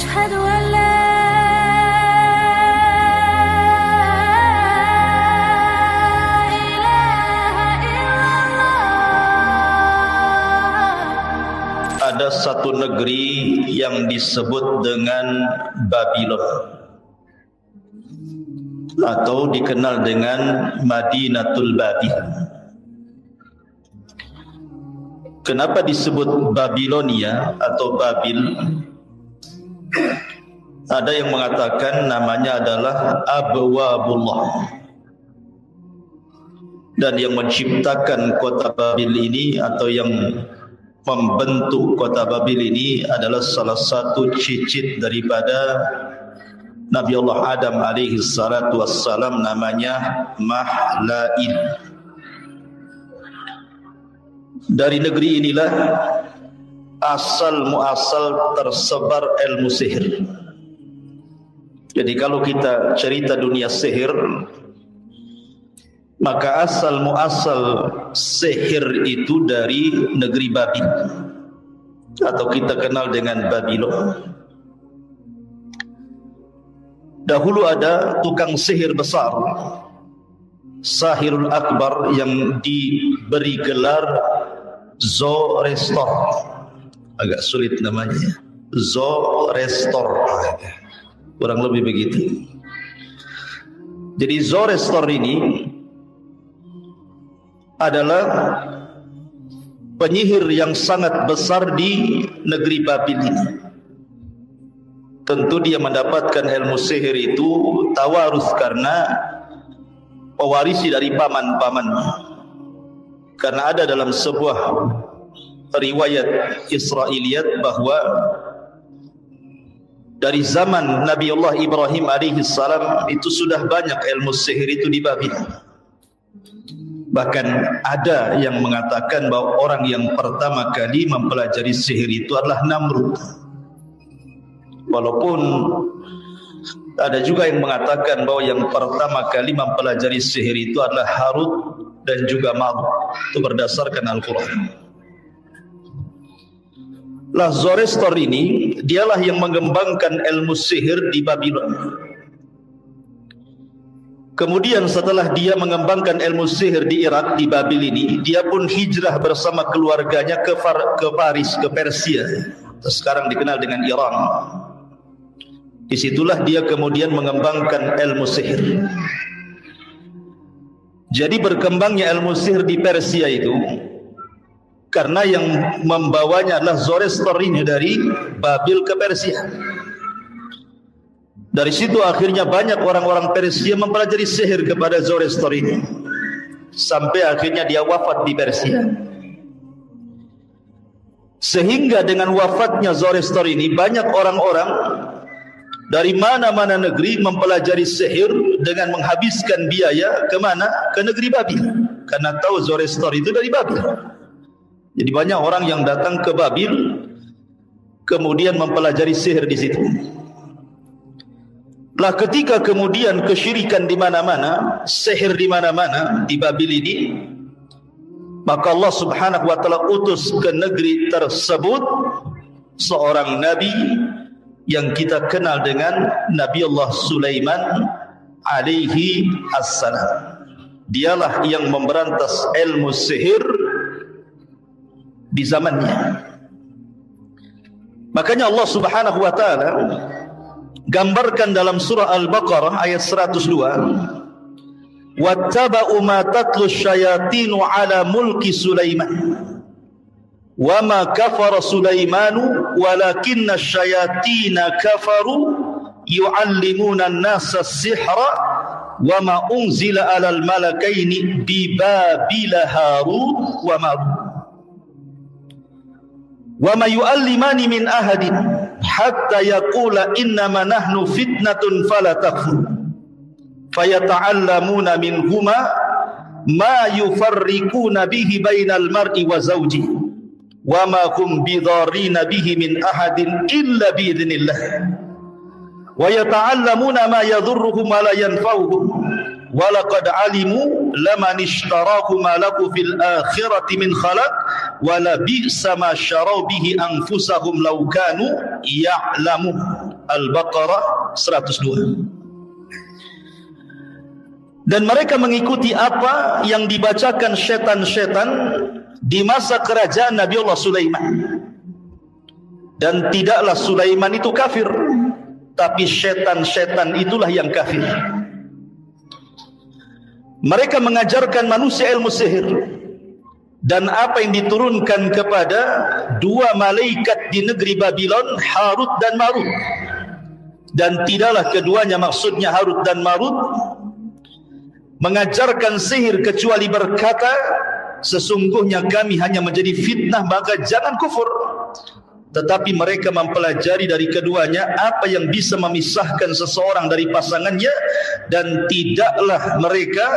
أشهد أن لا ada satu negeri yang disebut dengan Babylon atau dikenal dengan Madinatul Babil. Kenapa disebut Babilonia atau Babil? Ada yang mengatakan namanya adalah Abwabullah, dan yang menciptakan kota Babil ini atau yang membentuk kota Babil ini adalah salah satu cicit daripada Nabi Allah Adam alaihi salatu wassalam, namanya Mahlail. Dari negeri inilah asal muasal tersebar ilmu sihir. Jadi kalau kita cerita dunia sihir, maka asal muasal sihir itu dari negeri Babil atau kita kenal dengan Babylon. Dahulu ada tukang sihir besar, Sahirul Akbar, yang diberi gelar Zoroaster. Agak sulit namanya, Zoroaster, kurang lebih begitu. Jadi Zoroaster ini adalah penyihir yang sangat besar di negeri Babil ini. Tentu dia mendapatkan ilmu sihir itu tawarus karena pewarisi dari paman-pamannya. Karena ada dalam sebuah riwayat Israiliyat bahwa dari zaman Nabi Allah Ibrahim alaihi salam itu sudah banyak ilmu sihir itu di Babil. Bahkan ada yang mengatakan bahwa orang yang pertama kali mempelajari sihir itu adalah Namrud. Walaupun ada juga yang mengatakan bahwa yang pertama kali mempelajari sihir itu adalah Harut dan juga Marut. Itu berdasarkan Al-Quran. Lah Zoroaster ini dialah yang mengembangkan ilmu sihir di Babylon. Kemudian setelah dia mengembangkan ilmu sihir di Irak, di Babil ini, dia pun hijrah bersama keluarganya ke Paris, ke Persia. Sekarang dikenal dengan Iran. Disitulah dia kemudian mengembangkan ilmu sihir. Jadi berkembangnya ilmu sihir di Persia itu karena yang membawanya adalah Zoroaster ini dari Babil ke Persia. Dari situ akhirnya banyak orang-orang Persia mempelajari sihir kepada Zoroaster ini, sampai akhirnya dia wafat di Persia. Sehingga dengan wafatnya Zoroaster ini, banyak orang-orang dari mana-mana negeri mempelajari sihir dengan menghabiskan biaya kemana? Ke negeri Babil, karena tahu Zoroaster itu dari Babil. Jadi banyak orang yang datang ke Babil kemudian mempelajari sihir di situ. Lah ketika kemudian kesyirikan di mana-mana, sihir di mana-mana di Babil ini, maka Allah Subhanahu wa taala utus ke negeri tersebut seorang nabi yang kita kenal dengan Nabi Allah Sulaiman alaihi assalam. Dialah yang memberantas ilmu sihir di zamannya. Makanya Allah Subhanahu wa taala gambarkan dalam surah Al-Baqarah ayat 102, wattaba'u ma tatlu syayatinu ala mulki Sulaiman wa ma kafara Sulaimanu walakinna syayatina kafaru yu'allimuna an-nasa as-sihra wa ma unzila alal malakaini bi Babila Harut wa Marut wa ma yu'allimani min ahadin hatta yaqula innama nahnu fitnatun fala takfur fayata'allamuna minhuma ma yufarriquna bihi bainal mar'i wa zawjihi wa ma hum bidarrina bihi min ahadin illa biidznillah wa yata'allamuna ma yadhurruhum wa la yanfa'uhum wa laqad alimu laman ishtarahu ma lahu fil akhirati min khalaq wa la bi'sa ma syaraw bihi anfusahum law kanu ya'lamun. Al-Baqarah 102. Dan mereka mengikuti apa yang dibacakan syaitan-syaitan di masa kerajaan Nabiullah Sulaiman. Dan tidaklah Sulaiman itu kafir, tapi syaitan-syaitan itulah yang kafir. Mereka mengajarkan manusia ilmu sihir dan apa yang diturunkan kepada dua malaikat di negeri Babylon, Harut dan Marut. Dan tidaklah keduanya, maksudnya Harut dan Marut, mengajarkan sihir kecuali berkata, sesungguhnya kami hanya menjadi fitnah, maka jangan kufur. Tetapi mereka mempelajari dari keduanya apa yang bisa memisahkan seseorang dari pasangannya, dan tidaklah mereka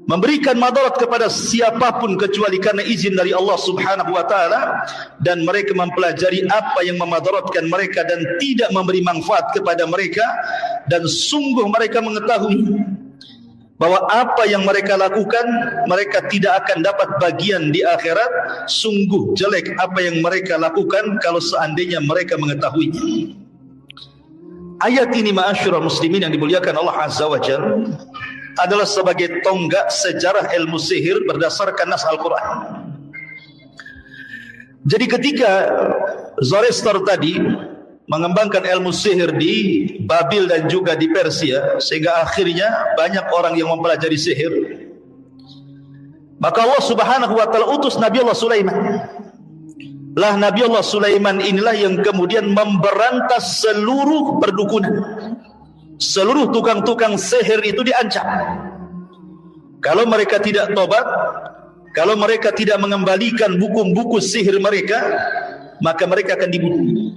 memberikan madarat kepada siapapun kecuali karena izin dari Allah Subhanahu wa taala, dan mereka mempelajari apa yang memadaratkan mereka dan tidak memberi manfaat kepada mereka, dan sungguh mereka mengetahui bahwa apa yang mereka lakukan mereka tidak akan dapat bagian di akhirat. Sungguh jelek apa yang mereka lakukan kalau seandainya mereka mengetahuinya. Ayat ini ma'asyiral muslimin yang dimuliakan Allah Azza wa Jalla adalah sebagai tonggak sejarah ilmu sihir berdasarkan nas Al-Quran. Jadi ketika Zoroaster tadi mengembangkan ilmu sihir di Babil dan juga di Persia, sehingga akhirnya banyak orang yang mempelajari sihir, maka Allah Subhanahu wa taala utus Nabi Allah Sulaiman. Lah Nabi Allah Sulaiman inilah yang kemudian memberantas seluruh perdukunan. Seluruh tukang-tukang sihir itu diancam. Kalau mereka tidak tobat, kalau mereka tidak mengembalikan buku-buku sihir mereka, maka mereka akan dibunuh.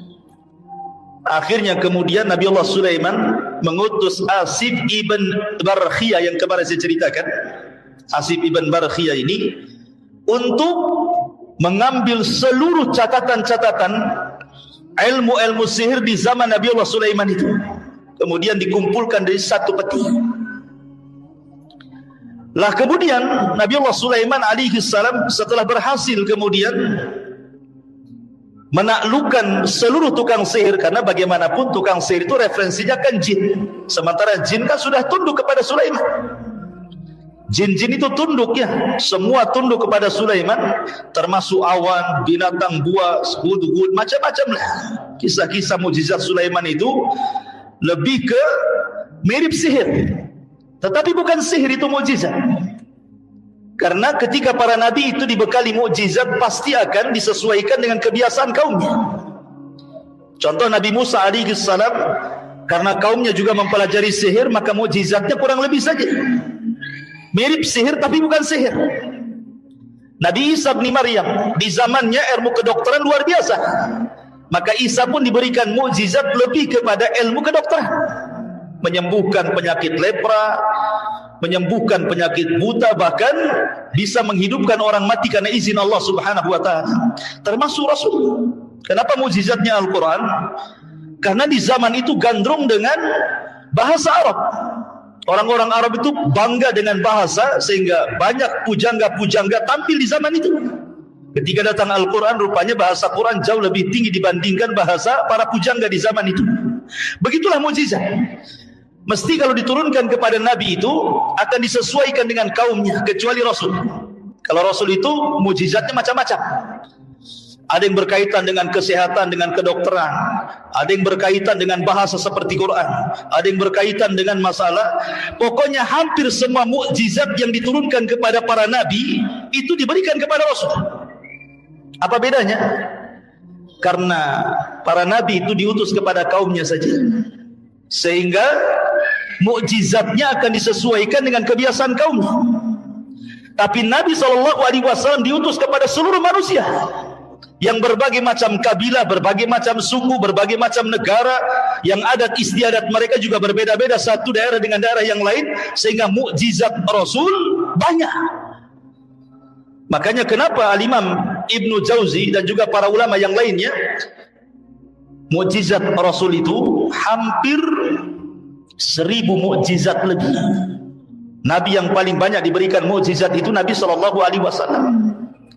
Akhirnya kemudian Nabi Allah Sulaiman mengutus Asif ibn Barkhiyah yang kemarin saya ceritakan. Asif ibn Barkhiyah ini untuk mengambil seluruh catatan-catatan ilmu-ilmu sihir di zaman Nabi Allah Sulaiman itu, kemudian dikumpulkan dari satu peti. Lah kemudian Nabi Allah Sulaiman alaihi salam setelah berhasil kemudian menaklukkan seluruh tukang sihir, karena bagaimanapun tukang sihir itu referensinya kan jin, sementara jin kan sudah tunduk kepada Sulaiman. Jin-jin itu tunduk ya, semua tunduk kepada Sulaiman, termasuk awan, binatang buas, hud-hud, macam-macam lah. Kisah-kisah mukjizat Sulaiman itu lebih ke mirip sihir, tetapi bukan sihir itu mukjizat. Karena ketika para nabi itu dibekali mukjizat, pasti akan disesuaikan dengan kebiasaan kaumnya. Contoh Nabi Musa alaihi salam, karena kaumnya juga mempelajari sihir, maka mukjizatnya kurang lebih saja mirip sihir tapi bukan sihir. Nabi Isa bin Maryam di zamannya ilmu kedokteran luar biasa, maka Isa pun diberikan mukjizat lebih kepada ilmu kedokteran, menyembuhkan penyakit lepra, menyembuhkan penyakit buta, bahkan bisa menghidupkan orang mati karena izin Allah Subhanahu wa taala, termasuk Rasul. Kenapa mukjizatnya Al-Quran? Karena di zaman itu gandrung dengan bahasa Arab. Orang-orang Arab itu bangga dengan bahasa, sehingga banyak pujangga-pujangga tampil di zaman itu. Ketika datang Al-Quran, rupanya bahasa Quran jauh lebih tinggi dibandingkan bahasa para pujangga di zaman itu. Begitulah mukjizat. Mesti kalau diturunkan kepada Nabi itu akan disesuaikan dengan kaumnya, kecuali Rasul. Kalau Rasul itu mukjizatnya macam-macam. Ada yang berkaitan dengan kesehatan, dengan kedokteran. Ada yang berkaitan dengan bahasa seperti Quran. Ada yang berkaitan dengan masalah. Pokoknya hampir semua mukjizat yang diturunkan kepada para Nabi itu diberikan kepada Rasul. Apa bedanya? Karena para Nabi itu diutus kepada kaumnya saja, sehingga mukjizatnya akan disesuaikan dengan kebiasaan kaumnya. Tapi Nabi SAW diutus kepada seluruh manusia, yang berbagai macam kabilah, berbagai macam suku, berbagai macam negara, yang adat istiadat mereka juga berbeda-beda satu daerah dengan daerah yang lain, sehingga mukjizat Rasul banyak. Makanya kenapa Al-Imam Ibnu Jauzi dan juga para ulama yang lainnya, mukjizat Rasul itu hampir 1000 mukjizat lebih. Nabi yang paling banyak diberikan mukjizat itu Nabi SAW.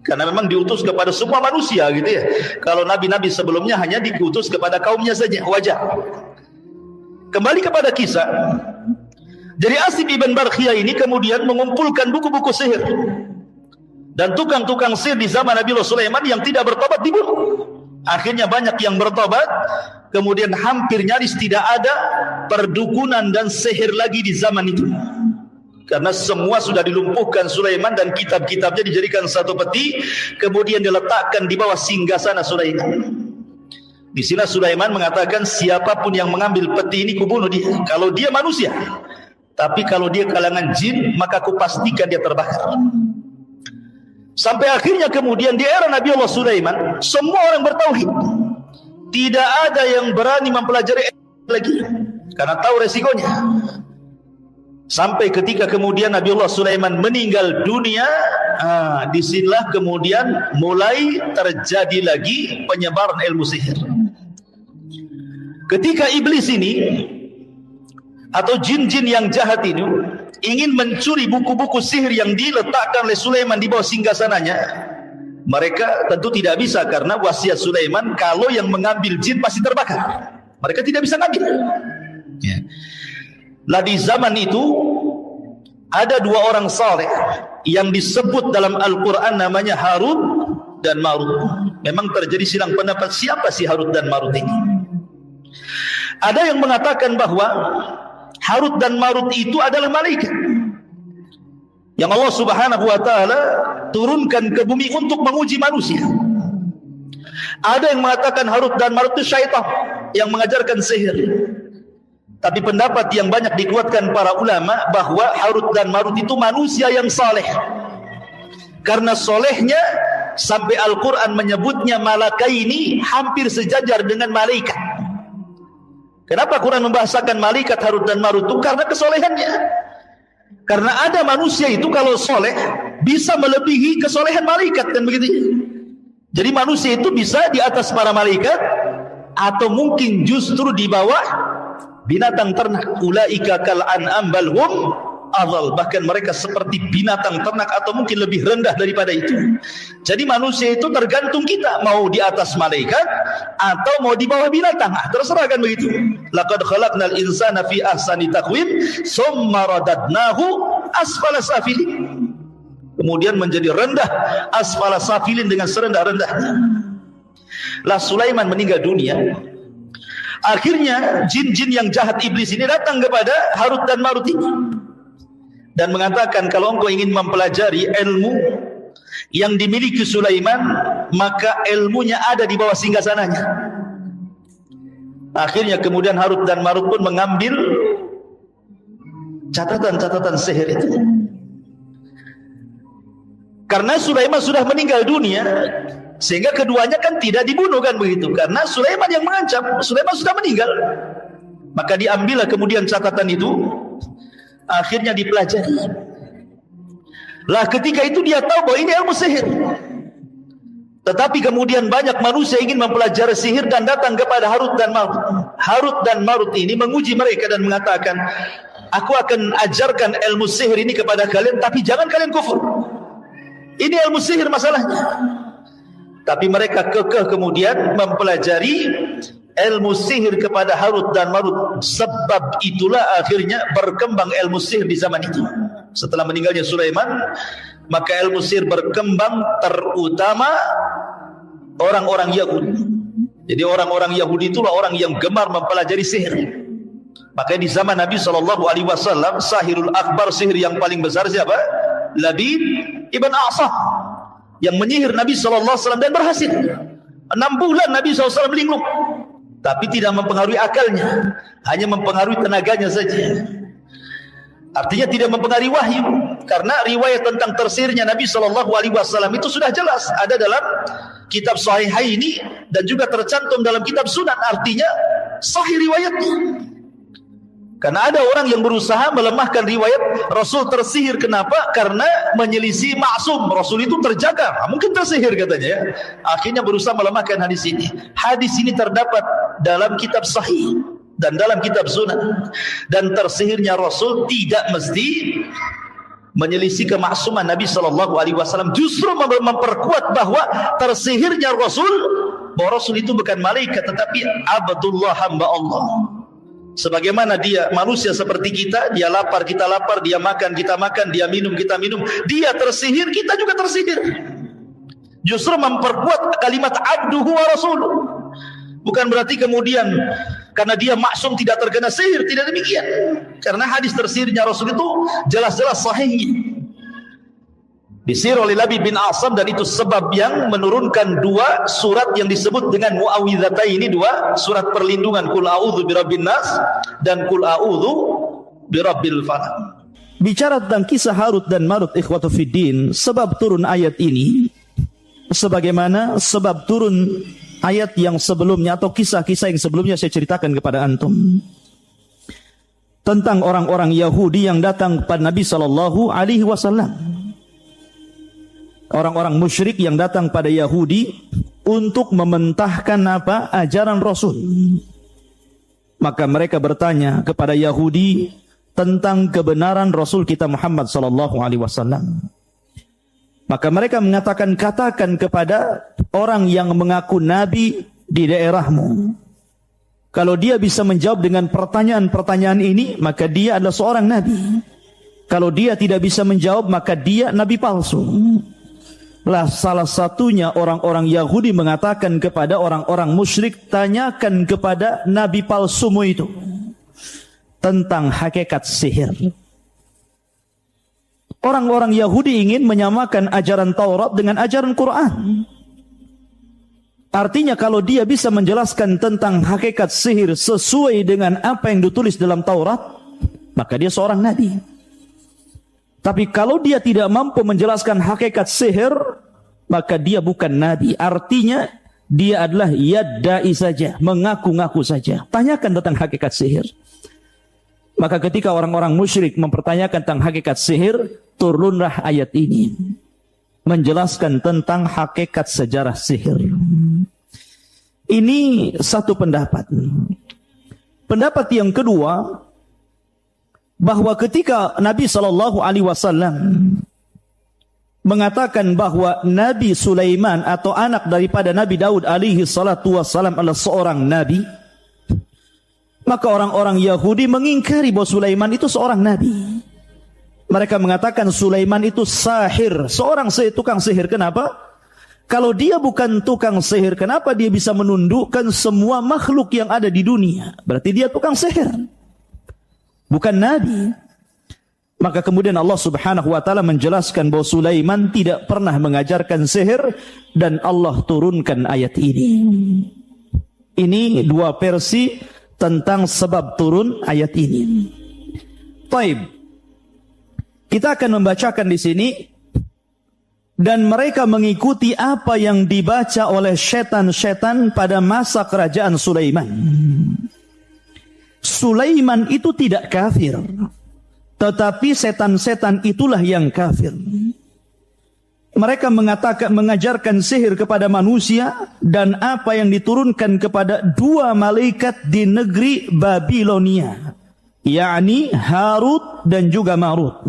Karena memang diutus kepada semua manusia gitu ya. Kalau nabi-nabi sebelumnya hanya diutus kepada kaumnya saja, wajar. Kembali kepada kisah. Jadi Asib ibn Barkhiyah ini kemudian mengumpulkan buku-buku sihir. Dan tukang-tukang sihir di zaman Nabi Sulaiman yang tidak bertobat dibunuh. Akhirnya banyak yang bertobat. Kemudian hampir nyaris tidak ada perdukunan dan sihir lagi di zaman itu. Karena semua sudah dilumpuhkan Sulaiman dan kitab-kitabnya dijadikan satu peti. Kemudian diletakkan di bawah singgasana Sulaiman. Di sini Sulaiman mengatakan siapapun yang mengambil peti ini kubunuh dia. Kalau dia manusia. Tapi kalau dia kalangan jin maka kupastikan dia terbakar. Sampai akhirnya kemudian di era Nabi Allah Sulaiman, semua orang bertauhid. Tidak ada yang berani mempelajari lagi karena tahu resikonya. Sampai ketika kemudian Nabi Allah Sulaiman meninggal dunia, disinilah kemudian mulai terjadi lagi penyebaran ilmu sihir. Ketika iblis ini atau jin-jin yang jahat ini ingin mencuri buku-buku sihir yang diletakkan oleh Sulaiman di bawah singgasananya, mereka tentu tidak bisa karena wasiat Sulaiman kalau yang mengambil jin pasti terbakar. Mereka tidak bisa ngambil. Ya. Lah di zaman itu ada dua orang saleh yang disebut dalam Al-Quran namanya Harut dan Marut. Memang terjadi silang pendapat siapa si Harut dan Marut ini. Ada yang mengatakan bahwa Harut dan Marut itu adalah malaikat yang Allah Subhanahu wa taala turunkan ke bumi untuk menguji manusia. Ada yang mengatakan Harut dan Marut itu syaitan yang mengajarkan sihir. Tapi pendapat yang banyak dikuatkan para ulama bahwa Harut dan Marut itu manusia yang saleh. Karena solehnya sampai Al-Quran menyebutnya malakaini hampir sejajar dengan malaikat. Kenapa Quran membahasakan malaikat Harut dan Marut itu? Karena kesolehannya. Karena ada manusia itu kalau soleh bisa melebihi kesolehan malaikat, kan begitu. Jadi manusia itu bisa di atas para malaikat atau mungkin justru di bawah binatang ternak. Ulaika kal an'am bal hum adhal. Bahkan mereka seperti binatang ternak atau mungkin lebih rendah daripada itu. Jadi manusia itu tergantung kita mau di atas malaikat atau mau di bawah binatang. Terserah kan begitu. Laqad khalaqnal insana fi ahsani taqwim tsumma radadnahu asfala safilin. Kemudian menjadi rendah asfala safilin dengan serendah-rendahnya. Lah Sulaiman meninggal dunia. Akhirnya jin-jin yang jahat iblis ini datang kepada Harut dan Marut ini dan mengatakan kalau engkau ingin mempelajari ilmu yang dimiliki Sulaiman maka ilmunya ada di bawah singgasananya. Akhirnya kemudian Harut dan Marut pun mengambil catatan-catatan sihir itu. Karena Sulaiman sudah meninggal dunia, sehingga keduanya kan tidak dibunuh kan begitu. Karena Sulaiman yang mengancam, Sulaiman sudah meninggal. Maka diambillah kemudian catatan itu, akhirnya dipelajari. Lah ketika itu dia tahu bahwa ini ilmu sihir. Tetapi kemudian banyak manusia ingin mempelajari sihir dan datang kepada Harut dan Marut. Harut dan Marut ini menguji mereka dan mengatakan, aku akan ajarkan ilmu sihir ini kepada kalian, tapi jangan kalian kufur. Ini ilmu sihir masalahnya. Tapi mereka kekeh kemudian mempelajari ilmu sihir kepada Harut dan Marut. Sebab itulah akhirnya berkembang ilmu sihir di zaman itu. Setelah meninggalnya Sulaiman, maka ilmu sihir berkembang terutama orang-orang Yahudi. Jadi orang-orang Yahudi itulah orang yang gemar mempelajari sihir. Makanya di zaman Nabi SAW, sahirul akbar, sihir yang paling besar siapa? Labid ibn A'sah, yang menyihir Nabi SAW dan berhasil. 6 bulan Nabi SAW linglung, tapi tidak mempengaruhi akalnya, hanya mempengaruhi tenaganya saja. Artinya tidak mempengaruhi wahyu. Karena riwayat tentang tersihirnya Nabi SAW itu sudah jelas ada dalam kitab Sahihaini dan juga tercantum dalam kitab Sunan. Artinya sahih riwayatnya. Karena ada orang yang berusaha melemahkan riwayat Rasul tersihir. Kenapa? Karena menyelisih maksum. Rasul itu terjaga, mungkin tersihir katanya ya. Akhirnya berusaha melemahkan hadis ini. Hadis ini terdapat dalam kitab sahih dan dalam kitab sunan. Dan tersihirnya Rasul tidak mesti menyelisih kemaksuman Nabi sallallahu alaihi wasallam, justru memperkuat bahwa tersihirnya Rasul, bahwa Rasul itu bukan malaikat tetapi Abdullah, hamba Allah. Sebagaimana dia manusia seperti kita, dia lapar kita lapar, dia makan kita makan, dia minum kita minum, dia tersihir kita juga tersihir. Justru memperkuat kalimat abduhu wa rasuluh. Bukan berarti kemudian karena dia maksum tidak terkena sihir, tidak demikian. Karena hadis tersihirnya Rasul itu jelas-jelas sahih. Disihir oleh Labid bin Asam, dan itu sebab yang menurunkan dua surat yang disebut dengan muawwidzatain, ini dua surat perlindungan, Qul a'udzu birabbin nas dan Qul a'udzu birabbil falaq. Bicara tentang kisah Harut dan Marut, ikhwatu fiddin, sebab turun ayat ini sebagaimana sebab turun ayat yang sebelumnya atau kisah-kisah yang sebelumnya saya ceritakan kepada antum tentang orang-orang Yahudi yang datang kepada Nabi sallallahu alaihi wasallam. Orang-orang musyrik yang datang pada Yahudi untuk mementahkan apa? Ajaran Rasul. Maka mereka bertanya kepada Yahudi tentang kebenaran Rasul kita Muhammad sallallahu alaihi wasallam. Maka mereka mengatakan, katakan kepada orang yang mengaku nabi di daerahmu, kalau dia bisa menjawab dengan pertanyaan-pertanyaan ini, maka dia adalah seorang nabi. Kalau dia tidak bisa menjawab, maka dia nabi palsu. Lah salah satunya orang-orang Yahudi mengatakan kepada orang-orang musyrik, tanyakan kepada nabi palsumu itu tentang hakikat sihir. Orang-orang Yahudi ingin menyamakan ajaran Taurat dengan ajaran Quran. Artinya kalau dia bisa menjelaskan tentang hakikat sihir sesuai dengan apa yang ditulis dalam Taurat, maka dia seorang nabi. Tapi kalau dia tidak mampu menjelaskan hakikat sihir, maka dia bukan nabi. Artinya dia adalah yadda'i saja, mengaku-ngaku saja. Tanyakan tentang hakikat sihir. Maka ketika orang-orang musyrik mempertanyakan tentang hakikat sihir, turunlah ayat ini menjelaskan tentang hakikat sejarah sihir. Ini satu pendapat. Pendapat yang kedua, bahwa ketika Nabi SAW mengatakan bahwa Nabi Sulaiman atau anak daripada Nabi Daud alaihi salatu wassalam adalah seorang nabi, maka orang-orang Yahudi mengingkari bahwa Sulaiman itu seorang nabi. Mereka mengatakan Sulaiman itu sahir, seorang tukang sihir. Kenapa? Kalau dia bukan tukang sihir, kenapa dia bisa menundukkan semua makhluk yang ada di dunia? Berarti dia tukang sihir, bukan nabi. Maka kemudian Allah Subhanahu wa taala menjelaskan bahwa Sulaiman tidak pernah mengajarkan sihir, dan Allah turunkan ayat ini. Ini dua versi tentang sebab turun ayat ini. Taib. Kita akan membacakan di sini, dan mereka mengikuti apa yang dibaca oleh setan-setan pada masa kerajaan Sulaiman. Sulaiman itu tidak kafir, tetapi setan-setan itulah yang kafir. Mereka mengajarkan sihir kepada manusia, dan apa yang diturunkan kepada dua malaikat di negeri Babilonia, yakni Harut dan juga Marut.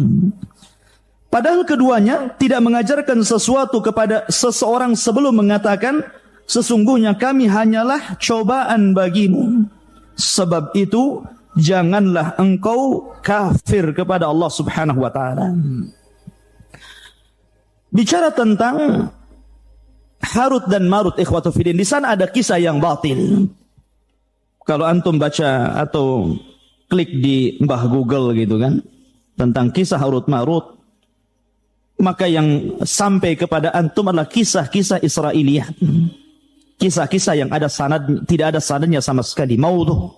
Padahal keduanya tidak mengajarkan sesuatu kepada seseorang sebelum mengatakan, sesungguhnya kami hanyalah cobaan bagimu. Sebab itu janganlah engkau kafir kepada Allah Subhanahu wa taala. Bicara tentang Harut dan Marut, ikhwatu fiddin, di sana ada kisah yang batil. Kalau antum baca atau klik di mbah Google gitu kan, tentang kisah Harut Marut, maka yang sampai kepada antum adalah kisah-kisah Israiliyat. Kisah-kisah yang ada tidak ada sanadnya sama sekali, maudhu.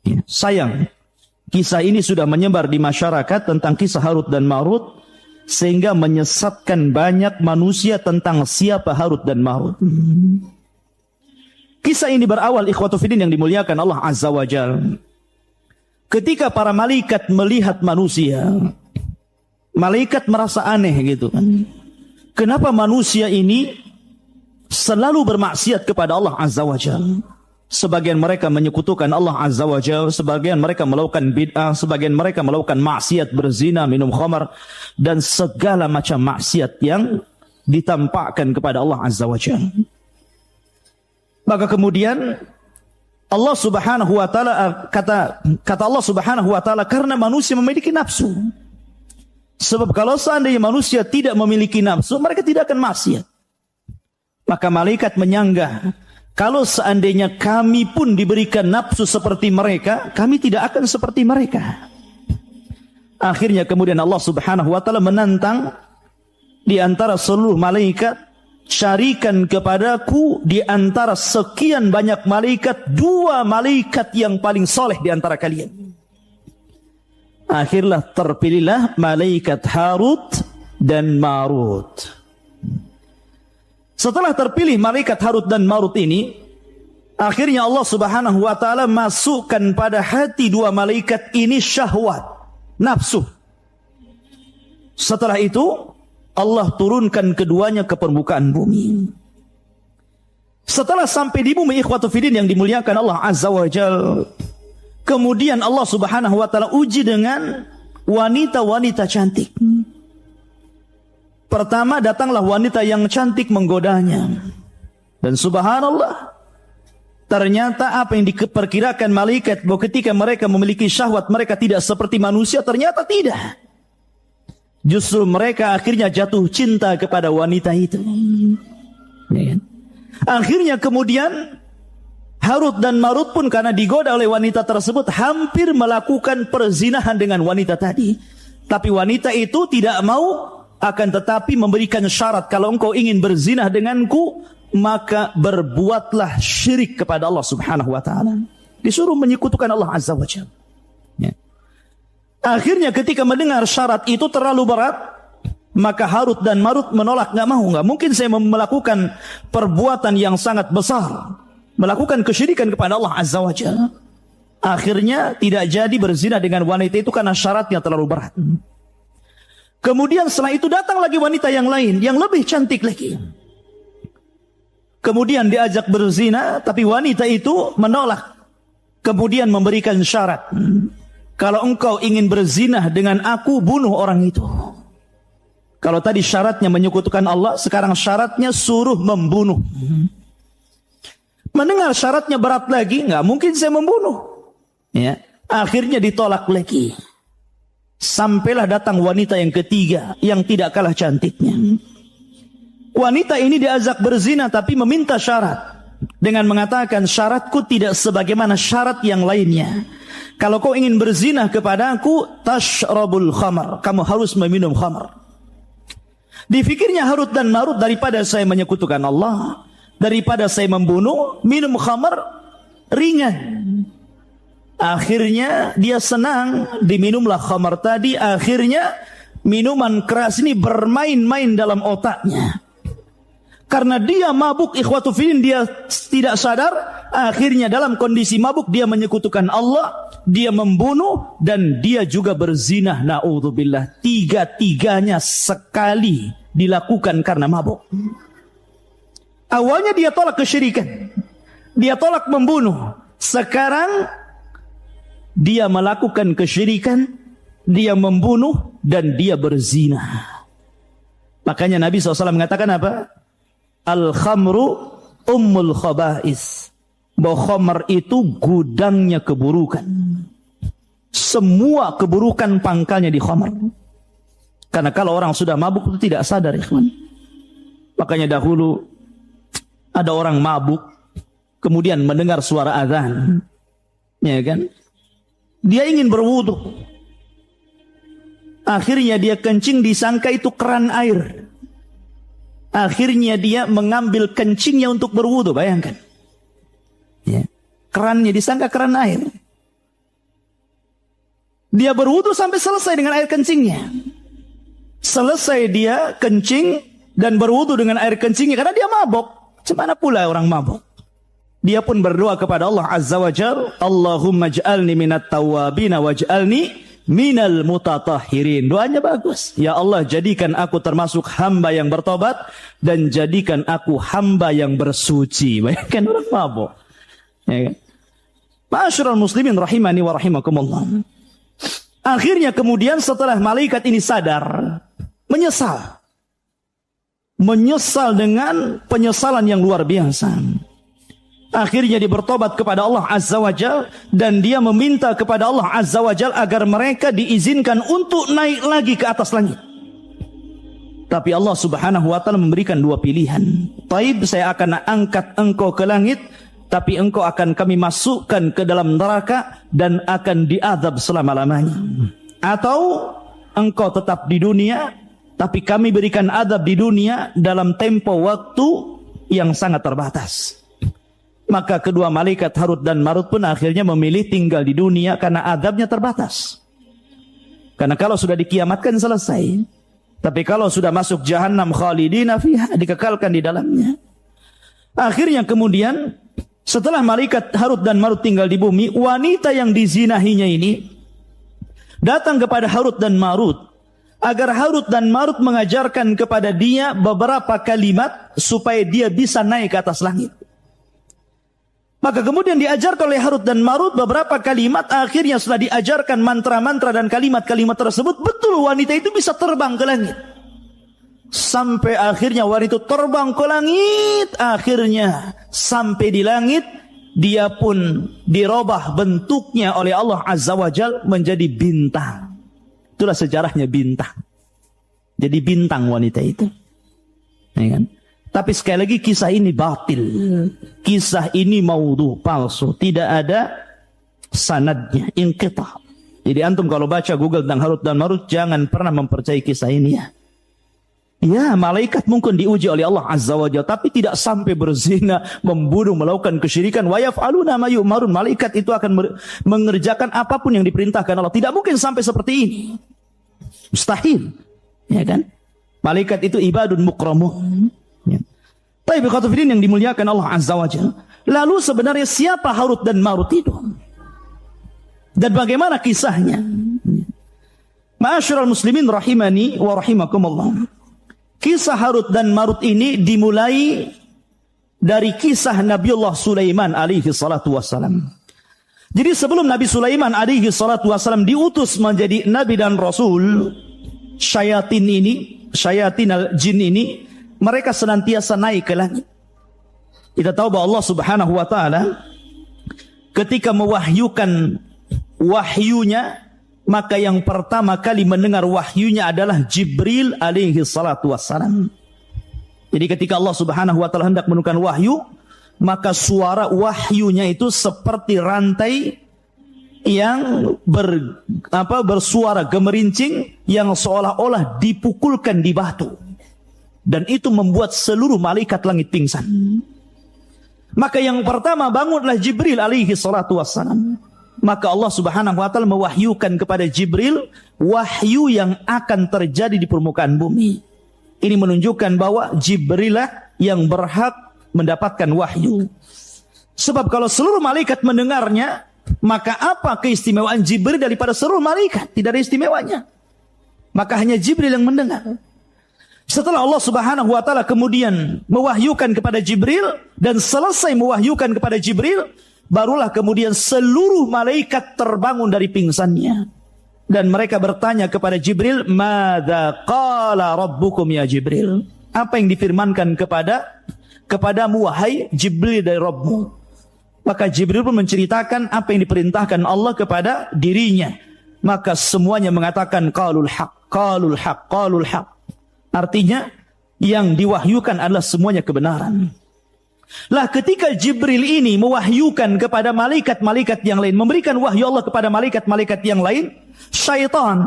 Ya, sayang, kisah ini sudah menyebar di masyarakat tentang kisah Harut dan Marut, sehingga menyesatkan banyak manusia tentang siapa Harut dan Marut. Kisah ini berawal, ikhwatu fiddin yang dimuliakan Allah Azza wa Jalla. Ketika para malaikat melihat manusia, malaikat merasa aneh gitu kan. Kenapa manusia ini selalu bermaksiat kepada Allah Azza wa Jalla? Sebagian mereka menyekutukan Allah Azza wa Jalla, sebagian mereka melakukan bid'ah, sebagian mereka melakukan maksiat, berzina, minum khamar, dan segala macam maksiat yang ditampakkan kepada Allah Azza wa Jalla. Maka kemudian Allah Subhanahu wa taala kata Allah Subhanahu wa taala, karena manusia memiliki nafsu. Sebab kalau seandainya manusia tidak memiliki nafsu, mereka tidak akan maksiat. Maka malaikat menyanggah, kalau seandainya kami pun diberikan nafsu seperti mereka, kami tidak akan seperti mereka. Akhirnya kemudian Allah Subhanahu wa taala menantang di antara seluruh malaikat, carikan kepadaku di antara sekian banyak malaikat 2 malaikat yang paling soleh di antara kalian. Akhirnya terpilihlah malaikat Harut dan Marut. Setelah terpilih malaikat Harut dan Marut ini, akhirnya Allah Subhanahu wa taala masukkan pada hati 2 malaikat ini syahwat, nafsu. Setelah itu Allah turunkan keduanya ke permukaan bumi. Setelah sampai di bumi, ikhwatu fillah yang dimuliakan Allah Azza wa Jalla, kemudian Allah Subhanahu wa taala uji dengan wanita-wanita cantik. Pertama datanglah wanita yang cantik menggodanya. Dan subhanallah, ternyata apa yang diperkirakan malaikat bahwa ketika mereka memiliki syahwat mereka tidak seperti manusia, ternyata tidak. Justru mereka akhirnya jatuh cinta kepada wanita itu. Akhirnya kemudian Harut dan Marut pun karena digoda oleh wanita tersebut hampir melakukan perzinahan dengan wanita tadi. Tapi wanita itu tidak mau, akan tetapi memberikan syarat, kalau engkau ingin berzinah denganku, maka berbuatlah syirik kepada Allah Subhanahu wa taala. Disuruh menyekutukan Allah Azza wa Jalla. Akhirnya ketika mendengar syarat itu terlalu berat, maka Harut dan Marut menolak, nggak mungkin saya melakukan perbuatan yang sangat besar, melakukan kesyirikan kepada Allah Azza wa Jalla. Akhirnya tidak jadi berzina dengan wanita itu karena syaratnya terlalu berat. Kemudian setelah itu datang lagi wanita yang lain, yang lebih cantik lagi. Kemudian diajak berzina, tapi wanita itu menolak. Kemudian memberikan syarat, kalau engkau ingin berzinah dengan aku, bunuh orang itu. Kalau tadi syaratnya menyekutukan Allah, sekarang syaratnya suruh membunuh. Mendengar syaratnya berat lagi, nggak mungkin saya membunuh. Ya, akhirnya ditolak lagi. Sampailah datang wanita yang ketiga, yang tidak kalah cantiknya. Wanita ini diajak berzina tapi meminta syarat. Dengan mengatakan, syaratku tidak sebagaimana syarat yang lainnya. Kalau kau ingin berzinah kepadaku, tashrabul khamar, kamu harus meminum khamar. Difikirnya Harut dan Marut, daripada saya menyekutukan Allah, daripada saya membunuh, minum khamar ringan. Akhirnya dia senang, diminumlah khamar tadi. Akhirnya minuman keras ini bermain-main dalam otaknya. Karena dia mabuk, ikhwatu fillah, dia tidak sadar. Akhirnya dalam kondisi mabuk dia menyekutukan Allah, dia membunuh, dan dia juga berzinah. Na'udzubillah. Tiga-tiganya sekali dilakukan karena mabuk. Awalnya dia tolak kesyirikan, dia tolak membunuh. Sekarang dia melakukan kesyirikan, dia membunuh, dan dia berzina. Makanya Nabi SAW mengatakan apa? Al-khamru ummul khaba'is. Bahwa khamar itu gudangnya keburukan. Semua keburukan pangkalnya di khamar. Karena kalau orang sudah mabuk itu tidak sadar, ikhwan. Makanya dahulu ada orang mabuk, kemudian mendengar suara azan, ya kan? Dia ingin berwudu. Akhirnya dia kencing, disangka itu keran air. Akhirnya dia mengambil kencingnya untuk berwudu, bayangkan. Ya. Kerannya disangka keran air. Dia berwudu sampai selesai dengan air kencingnya. Selesai dia kencing dan berwudu dengan air kencingnya karena dia mabuk. Gimana pula orang mabuk? Dia pun berdoa kepada Allah Azza wa Jalla, Allahumma ij'alni minat tawwabin waj'alni minal mutatahhirin. Doanya bagus. Ya Allah, jadikan aku termasuk hamba yang bertobat dan jadikan aku hamba yang bersuci. Bayangkan orang mabuk. Ya kan? Ma'asyiral muslimin rahimani wa rahimakumullah. Akhirnya kemudian setelah malaikat ini sadar, menyesal. Menyesal dengan penyesalan yang luar biasa. Akhirnya dia bertobat kepada Allah Azza wa Jal, dan dia meminta kepada Allah Azza wa Jal agar mereka diizinkan untuk naik lagi ke atas langit. Tapi Allah Subhanahu wa Ta'ala memberikan dua pilihan. Taib, saya akan angkat engkau ke langit, tapi engkau akan kami masukkan ke dalam neraka dan akan diazab selama-lamanya. Atau engkau tetap di dunia, tapi kami berikan azab di dunia dalam tempo waktu yang sangat terbatas. Maka kedua malaikat Harut dan Marut pun akhirnya memilih tinggal di dunia karena azabnya terbatas. Karena kalau sudah dikiamatkan selesai. Tapi kalau sudah masuk jahannam khalidina fiha, dikekalkan di dalamnya. Akhirnya kemudian setelah malaikat Harut dan Marut tinggal di bumi, wanita yang dizinahinya ini datang kepada Harut dan Marut agar Harut dan Marut mengajarkan kepada dia beberapa kalimat supaya dia bisa naik ke atas langit. Maka kemudian diajarkan oleh Harut dan Marut beberapa kalimat. Akhirnya setelah diajarkan mantra-mantra dan kalimat-kalimat tersebut, betul wanita itu bisa terbang ke langit. Sampai akhirnya wanita itu terbang ke langit. Akhirnya sampai di langit, dia pun dirubah bentuknya oleh Allah Azza wa Jal menjadi bintang. Itulah sejarahnya bintang. Jadi bintang wanita itu. Ya kan? Tapi sekali lagi kisah ini batil. Kisah ini maudhu, palsu. Tidak ada sanadnya, inqita'. Jadi antum kalau baca Google tentang Harut dan Marut, jangan pernah mempercayai kisah ini ya. Ya, malaikat mungkin diuji oleh Allah Azza wa Jalla, tapi tidak sampai berzina, membunuh, melakukan kesyirikan. Wa yaf'aluna ma yu'marun. Malaikat itu akan mengerjakan apapun yang diperintahkan Allah. Tidak mungkin sampai seperti ini. Mustahil. Ya kan? Malaikat itu ibadun mukramun. Ya. Tapi biqatufidin yang dimuliakan Allah Azza wa Jalla. Lalu sebenarnya siapa Harut dan Marut itu? Dan bagaimana kisahnya? Ma'asyiral muslimin rahimani wa rahimakumullah. Kisah Harut dan Marut ini dimulai dari kisah Nabiullah Sulaiman alaihi salatu wassalam. Jadi sebelum Nabi Sulaiman alaihi salatu wassalam diutus menjadi nabi dan rasul, syayatin al-jin ini mereka senantiasa naik ke langit. Kita tahu bahwa Allah Subhanahu wa taala ketika mewahyukan wahyunya, maka yang pertama kali mendengar wahyunya adalah Jibril alaihi salatu wassalam. Jadi ketika Allah Subhanahu wa taala hendak menurunkan wahyu, maka suara wahyunya itu seperti rantai yang bersuara gemerincing yang seolah-olah dipukulkan di batu. Dan itu membuat seluruh malaikat langit pingsan. Maka yang pertama bangunlah Jibril alaihi salatu wassalam. Maka Allah Subhanahu wa taala mewahyukan kepada Jibril wahyu yang akan terjadi di permukaan bumi. Ini menunjukkan bahwa Jibril lah yang berhak mendapatkan wahyu. Sebab kalau seluruh malaikat mendengarnya, maka apa keistimewaan Jibril daripada seluruh malaikat? Tidak ada istimewanya. Maka hanya Jibril yang mendengar. Setelah Allah Subhanahu wa taala kemudian mewahyukan kepada Jibril dan selesai mewahyukan kepada Jibril, barulah kemudian seluruh malaikat terbangun dari pingsannya. Dan mereka bertanya kepada Jibril, "Madza qala rabbukum ya Jibril?" Apa yang difirmankan kepadamu wahai Jibril dari Rabbmu? Maka Jibril pun menceritakan apa yang diperintahkan Allah kepada dirinya. Maka semuanya mengatakan qalul haq, qalul haq, qalul haq. Artinya yang diwahyukan adalah semuanya kebenaran. Lah ketika Jibril ini mewahyukan kepada malaikat-malaikat yang lain, memberikan wahyu Allah kepada malaikat-malaikat yang lain, syaitan,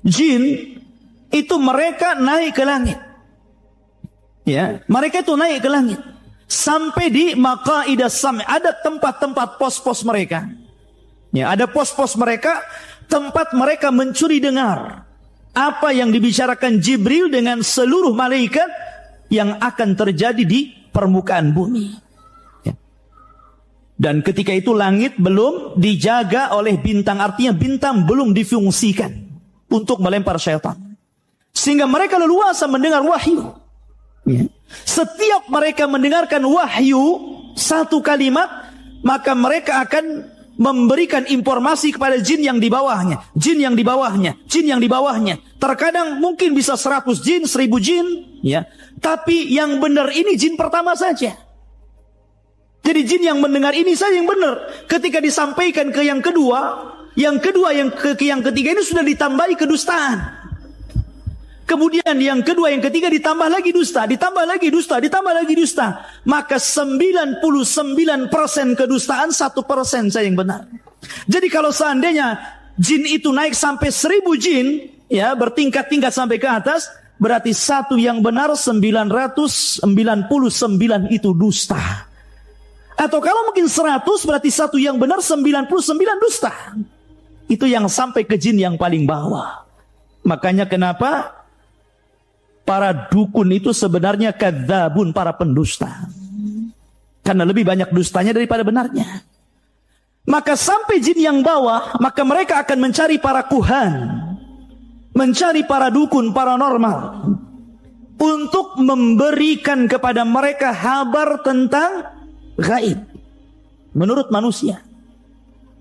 jin, itu mereka naik ke langit. Ya, mereka itu naik ke langit. Sampai di maqaidas sam', ada tempat-tempat pos-pos mereka. Ya, ada pos-pos mereka, tempat mereka mencuri dengar apa yang dibicarakan Jibril dengan seluruh malaikat yang akan terjadi di permukaan bumi. Ya. Dan ketika itu langit belum dijaga oleh bintang, artinya bintang belum difungsikan untuk melempar syaitan. Sehingga mereka leluasa mendengar wahyu. Ya. Setiap mereka mendengarkan wahyu satu kalimat, maka mereka akan memberikan informasi kepada jin yang di bawahnya, jin yang di bawahnya, jin yang di bawahnya. Terkadang mungkin bisa 100 jin, 1000 jin, ya. Tapi yang benar ini jin pertama saja. Jadi jin yang mendengar ini saja yang benar. Ketika disampaikan ke yang kedua, yang ketiga ini sudah ditambahi kedustaan. Kemudian yang kedua, yang ketiga ditambah lagi dusta, ditambah lagi dusta, ditambah lagi dusta. Maka 99% kedustaan, 1% saja yang benar. Jadi kalau seandainya jin itu naik sampai 1000 jin, ya, bertingkat-tingkat sampai ke atas, berarti satu yang benar, 999 itu dusta. Atau kalau mungkin 100, berarti satu yang benar, 99 dusta. Itu yang sampai ke jin yang paling bawah. Makanya kenapa para dukun itu sebenarnya kadzabun, para pendusta. Karena lebih banyak dustanya daripada benarnya. Maka sampai jin yang bawah, maka mereka akan mencari para kuhan, mencari para dukun paranormal, untuk memberikan kepada mereka kabar tentang gaib menurut manusia.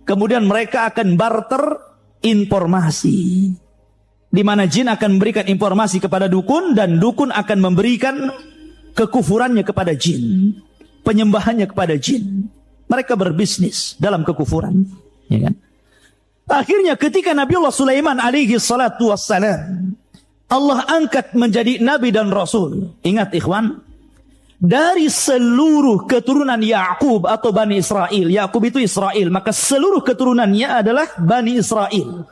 Kemudian mereka akan barter informasi, di mana jin akan memberikan informasi kepada dukun, dan dukun akan memberikan kekufurannya kepada jin, penyembahannya kepada jin. Mereka berbisnis dalam kekufuran, ya kan? Akhirnya ketika Nabiullah Sulaiman alaihi salatu wassalam, Allah angkat menjadi nabi dan rasul. Ingat ikhwan, dari seluruh keturunan Yakub atau Bani Israel, Yakub itu Israel, maka seluruh keturunannya adalah Bani Israel.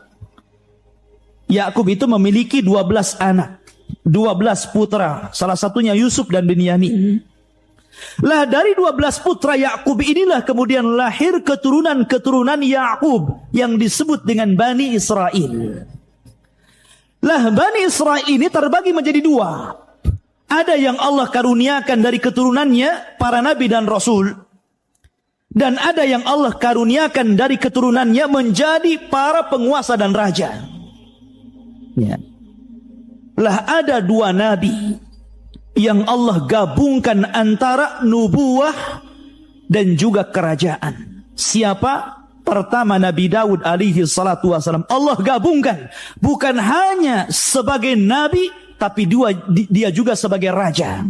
Yakub itu memiliki 12 anak, 12 putra, salah satunya Yusuf dan Binyamin. Lah dari 12 putra Yakub inilah kemudian lahir keturunan-keturunan Yakub yang disebut dengan Bani Israel. Lah Bani Israel ini terbagi menjadi dua. Ada yang Allah karuniakan dari keturunannya para nabi dan rasul, dan ada yang Allah karuniakan dari keturunannya menjadi para penguasa dan raja. Ya. Lah ada dua nabi yang Allah gabungkan antara nubuwah dan juga kerajaan. Siapa? Pertama Nabi Daud alaihi salatu wasalam. Allah gabungkan bukan hanya sebagai nabi, tapi dia juga sebagai raja.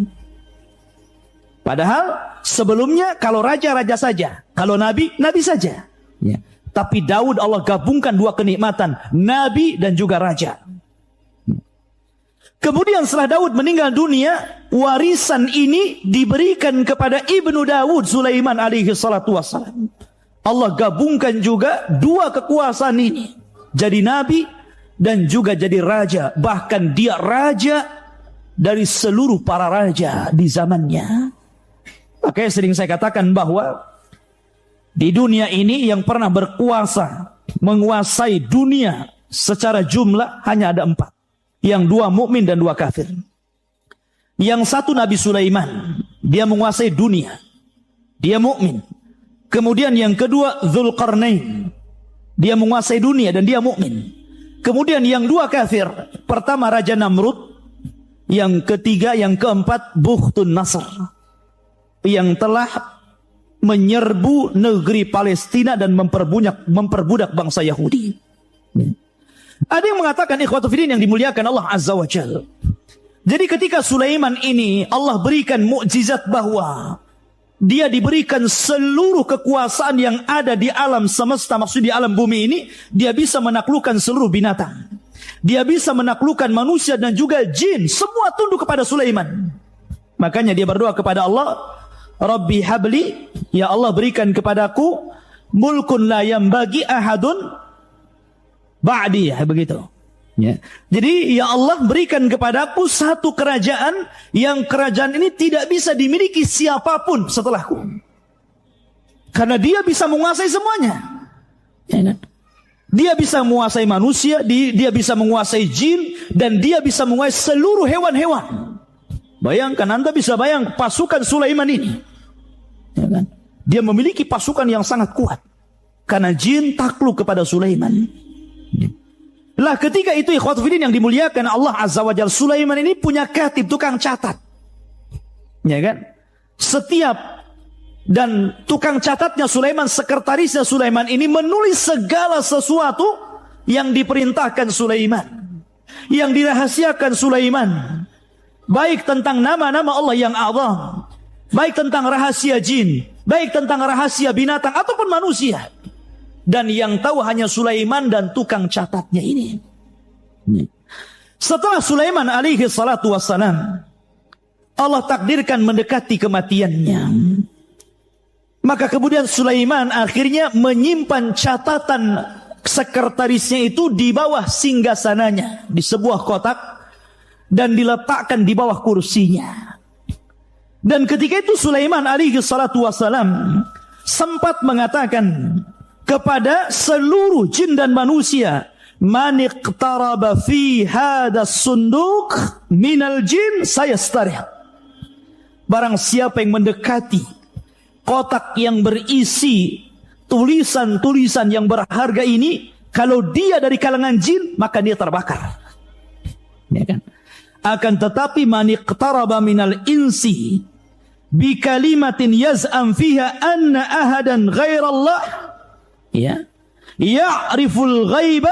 Padahal sebelumnya kalau raja saja, kalau nabi saja. Ya. Tapi Daud Allah gabungkan dua kenikmatan, nabi dan juga raja. Kemudian setelah Daud meninggal dunia, warisan ini diberikan kepada ibnu Daud, Sulaiman alaihi salatu wassalam. Allah gabungkan juga dua kekuasaan ini, jadi nabi dan juga jadi raja. Bahkan dia raja dari seluruh para raja di zamannya. Makanya sering saya katakan bahwa di dunia ini yang pernah berkuasa, menguasai dunia secara jumlah hanya ada 4. Yang 2 mukmin dan 2 kafir. Yang satu Nabi Sulaiman, dia menguasai dunia, dia mukmin. Kemudian yang kedua Dzulqarnain, dia menguasai dunia dan dia mukmin. Kemudian yang 2 kafir, pertama Raja Namrud, yang ketiga, yang keempat Bukhtun Nasr, yang telah menyerbu negeri Palestina dan memperbudak bangsa Yahudi. Ada yang mengatakan ikhwatu fiddin yang dimuliakan Allah Azza wa Jalla. Jadi ketika Sulaiman ini Allah berikan mukjizat bahwa dia diberikan seluruh kekuasaan yang ada di alam semesta, maksud di alam bumi ini, dia bisa menaklukkan seluruh binatang. Dia bisa menaklukkan manusia dan juga jin, semua tunduk kepada Sulaiman. Makanya dia berdoa kepada Allah, Rabbi habli, ya Allah berikan kepadaku mulkun la yambagi ahadun ba'di, begitu. Ya. Jadi ya Allah berikan kepadaku satu kerajaan yang kerajaan ini tidak bisa dimiliki siapapun setelahku. Karena dia bisa menguasai semuanya. Ya, dia bisa menguasai manusia, dia bisa menguasai jin, dan dia bisa menguasai seluruh hewan-hewan. Bayangkan, Anda bisa bayang pasukan Sulaiman ini. Ya kan? Dia memiliki pasukan yang sangat kuat. Karena jin takluk kepada Sulaiman. Lah ketika itu ikhwatu fiddin yang dimuliakan Allah Azza wa Jalla, Sulaiman ini punya katib, tukang catat. Ya kan? Setiap Dan tukang catatnya Sulaiman, sekretarisnya Sulaiman ini menulis segala sesuatu yang diperintahkan Sulaiman, yang dirahasiakan Sulaiman, baik tentang nama-nama Allah yang azam, baik tentang rahasia jin, baik tentang rahasia binatang ataupun manusia. Dan yang tahu hanya Sulaiman dan tukang catatnya ini. Setelah Sulaiman alaihi salatu wassalam, Allah takdirkan mendekati kematiannya. Maka kemudian Sulaiman akhirnya menyimpan catatan sekretarisnya itu di bawah singgasananya, di sebuah kotak, dan diletakkan di bawah kursinya. Dan ketika itu Sulaiman alaihi salatu wassalam sempat mengatakan kepada seluruh jin dan manusia, man iqtaraba fi hadha sunduq minal jin sayastarih. Barang siapa yang mendekati kotak yang berisi tulisan-tulisan yang berharga ini, kalau dia dari kalangan jin, maka dia terbakar. Ya kan? Akan tetapi man iqtaraba minal insi bi kalimatin yaz'am fiha anna ahadan ghairallah, ya, ya'riful ghaiba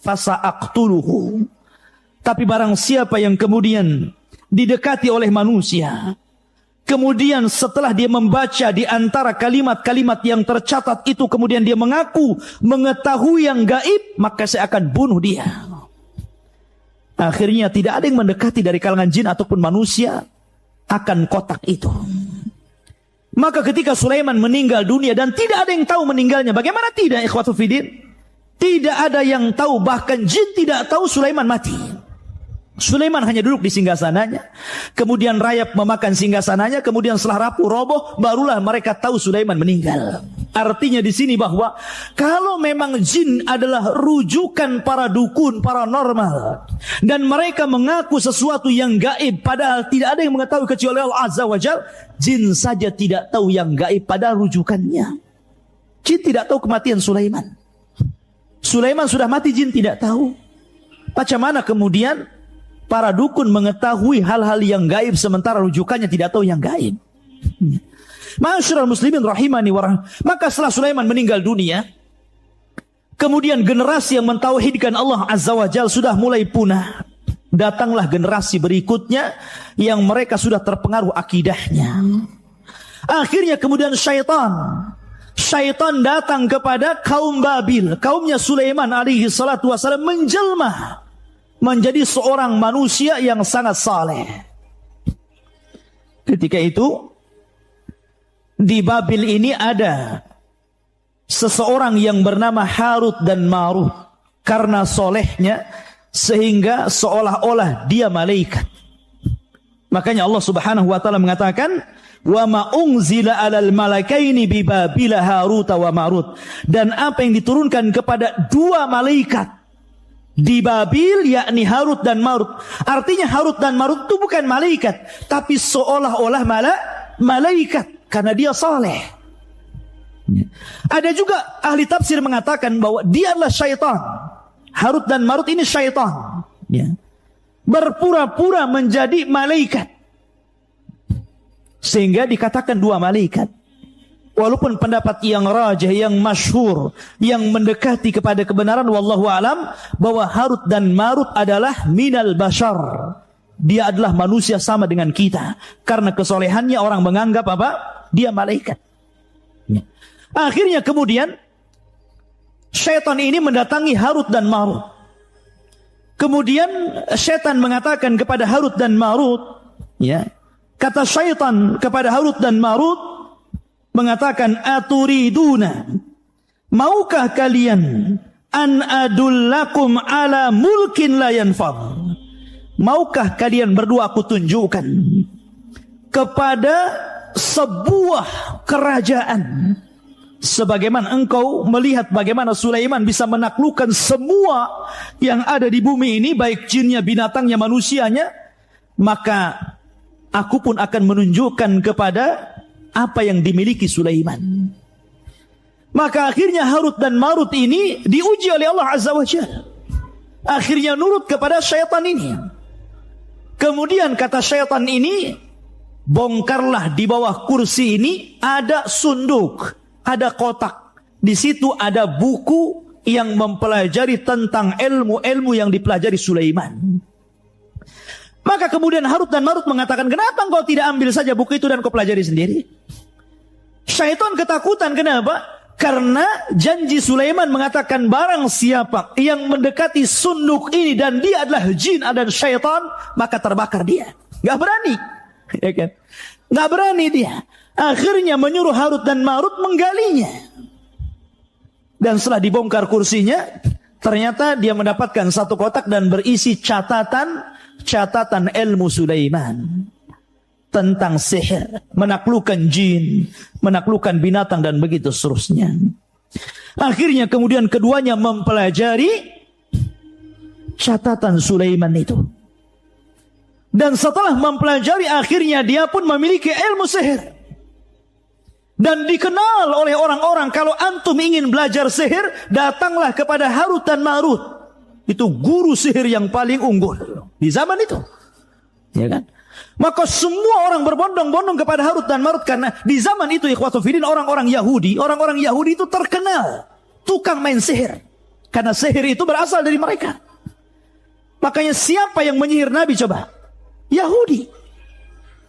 fasa'aqtuluhu. Tapi barang siapa yang kemudian didekati oleh manusia, kemudian setelah dia membaca di antara kalimat-kalimat yang tercatat itu, kemudian dia mengaku mengetahui yang gaib, maka saya akan bunuh dia. Akhirnya tidak ada yang mendekati dari kalangan jin ataupun manusia akan kotak itu. Maka ketika Sulaiman meninggal dunia dan tidak ada yang tahu meninggalnya, bagaimana tidak, ikhwatu fiddin? Tidak ada yang tahu, bahkan jin tidak tahu Sulaiman mati. Sulaiman hanya duduk di singgasananya, kemudian rayap memakan singgasananya, kemudian setelah rapuh roboh, barulah mereka tahu Sulaiman meninggal. Artinya di sini bahwa kalau memang jin adalah rujukan para dukun, paranormal, dan mereka mengaku sesuatu yang gaib, padahal tidak ada yang mengetahui kecuali Allah Azza wa Jalla, jin saja tidak tahu yang gaib padahal rujukannya. Jin tidak tahu kematian Sulaiman. Sulaiman sudah mati, jin tidak tahu. Macam mana kemudian para dukun mengetahui hal-hal yang gaib sementara rujukannya tidak tahu yang gaib? Ma'asyiral muslimin rahimani wa rahim. Maka setelah Sulaiman meninggal dunia, kemudian generasi yang mentauhidkan Allah Azza wa Jalla sudah mulai punah. Datanglah generasi berikutnya yang mereka sudah terpengaruh akidahnya. Akhirnya kemudian syaitan datang kepada kaum Babil, kaumnya Sulaiman alaihi salatu wasallam, menjelma menjadi seorang manusia yang sangat saleh. Ketika itu di Babil ini ada seseorang yang bernama Harut dan Marut. Karena solehnya sehingga seolah-olah dia malaikat. Makanya Allah Subhanahu wa taala mengatakan, wa ma unzila 'alal malakaini bi Babil Harut wa Marut. Dan apa yang diturunkan kepada dua malaikat di Babil, yakni Harut dan Marut. Artinya Harut dan Marut itu bukan malaikat, tapi seolah-olah malaikat karena dia saleh. Ada juga ahli tafsir mengatakan bahwa dia adalah syaitan. Harut dan Marut ini syaitan, ya, berpura-pura menjadi malaikat, sehingga dikatakan dua malaikat. Walaupun pendapat yang rajih, yang masyhur, yang mendekati kepada kebenaran, wallahu alam, bahwa Harut dan Marut adalah minal bashar. Dia adalah manusia sama dengan kita. Karena kesolehannya orang menganggap apa? Dia malaikat. Akhirnya kemudian syaitan ini mendatangi Harut dan Marut. Kemudian syaitan mengatakan kepada Harut dan Marut, ya, kata syaitan kepada Harut dan Marut, mengatakan, aturiduna, maukah kalian an adullakum ala mulkin la yanfad? Maukah kalian berdua aku tunjukkan kepada sebuah kerajaan sebagaimana engkau melihat bagaimana Sulaiman bisa menaklukkan semua yang ada di bumi ini, baik jinnya, binatangnya, manusianya, maka aku pun akan menunjukkan kepada apa yang dimiliki Sulaiman. Maka akhirnya Harut dan Marut ini diuji oleh Allah Azza wa Jalla. Akhirnya nurut kepada syaitan ini. Kemudian kata syaitan ini, bongkarlah di bawah kursi ini ada sunduk, ada kotak. Di situ ada buku yang mempelajari tentang ilmu-ilmu yang dipelajari Sulaiman. Maka kemudian Harut dan Marut mengatakan, kenapa engkau tidak ambil saja buku itu dan kau pelajari sendiri? Syaitan ketakutan, kenapa? Karena janji Sulaiman mengatakan barang siapa yang mendekati sunduk ini dan dia adalah jin dan syaitan, maka terbakar dia. Gak berani. Ya kan? Gak berani dia. Akhirnya menyuruh Harut dan Marut menggalinya. Dan setelah dibongkar kursinya, ternyata dia mendapatkan satu kotak dan berisi catatan ilmu Sulaiman tentang sihir, menaklukkan jin, menaklukkan binatang dan begitu seterusnya. Akhirnya kemudian keduanya mempelajari catatan Sulaiman itu. Dan setelah mempelajari, akhirnya dia pun memiliki ilmu sihir. Dan dikenal oleh orang-orang, kalau antum ingin belajar sihir, datanglah kepada Harut dan Marut. Itu guru sihir yang paling unggul di zaman itu. Ya kan? Maka semua orang berbondong-bondong kepada Harut dan Marut, karena di zaman itu ikhwatu fillah orang-orang Yahudi itu terkenal tukang main sihir. Karena sihir itu berasal dari mereka. Makanya siapa yang menyihir Nabi coba? Yahudi.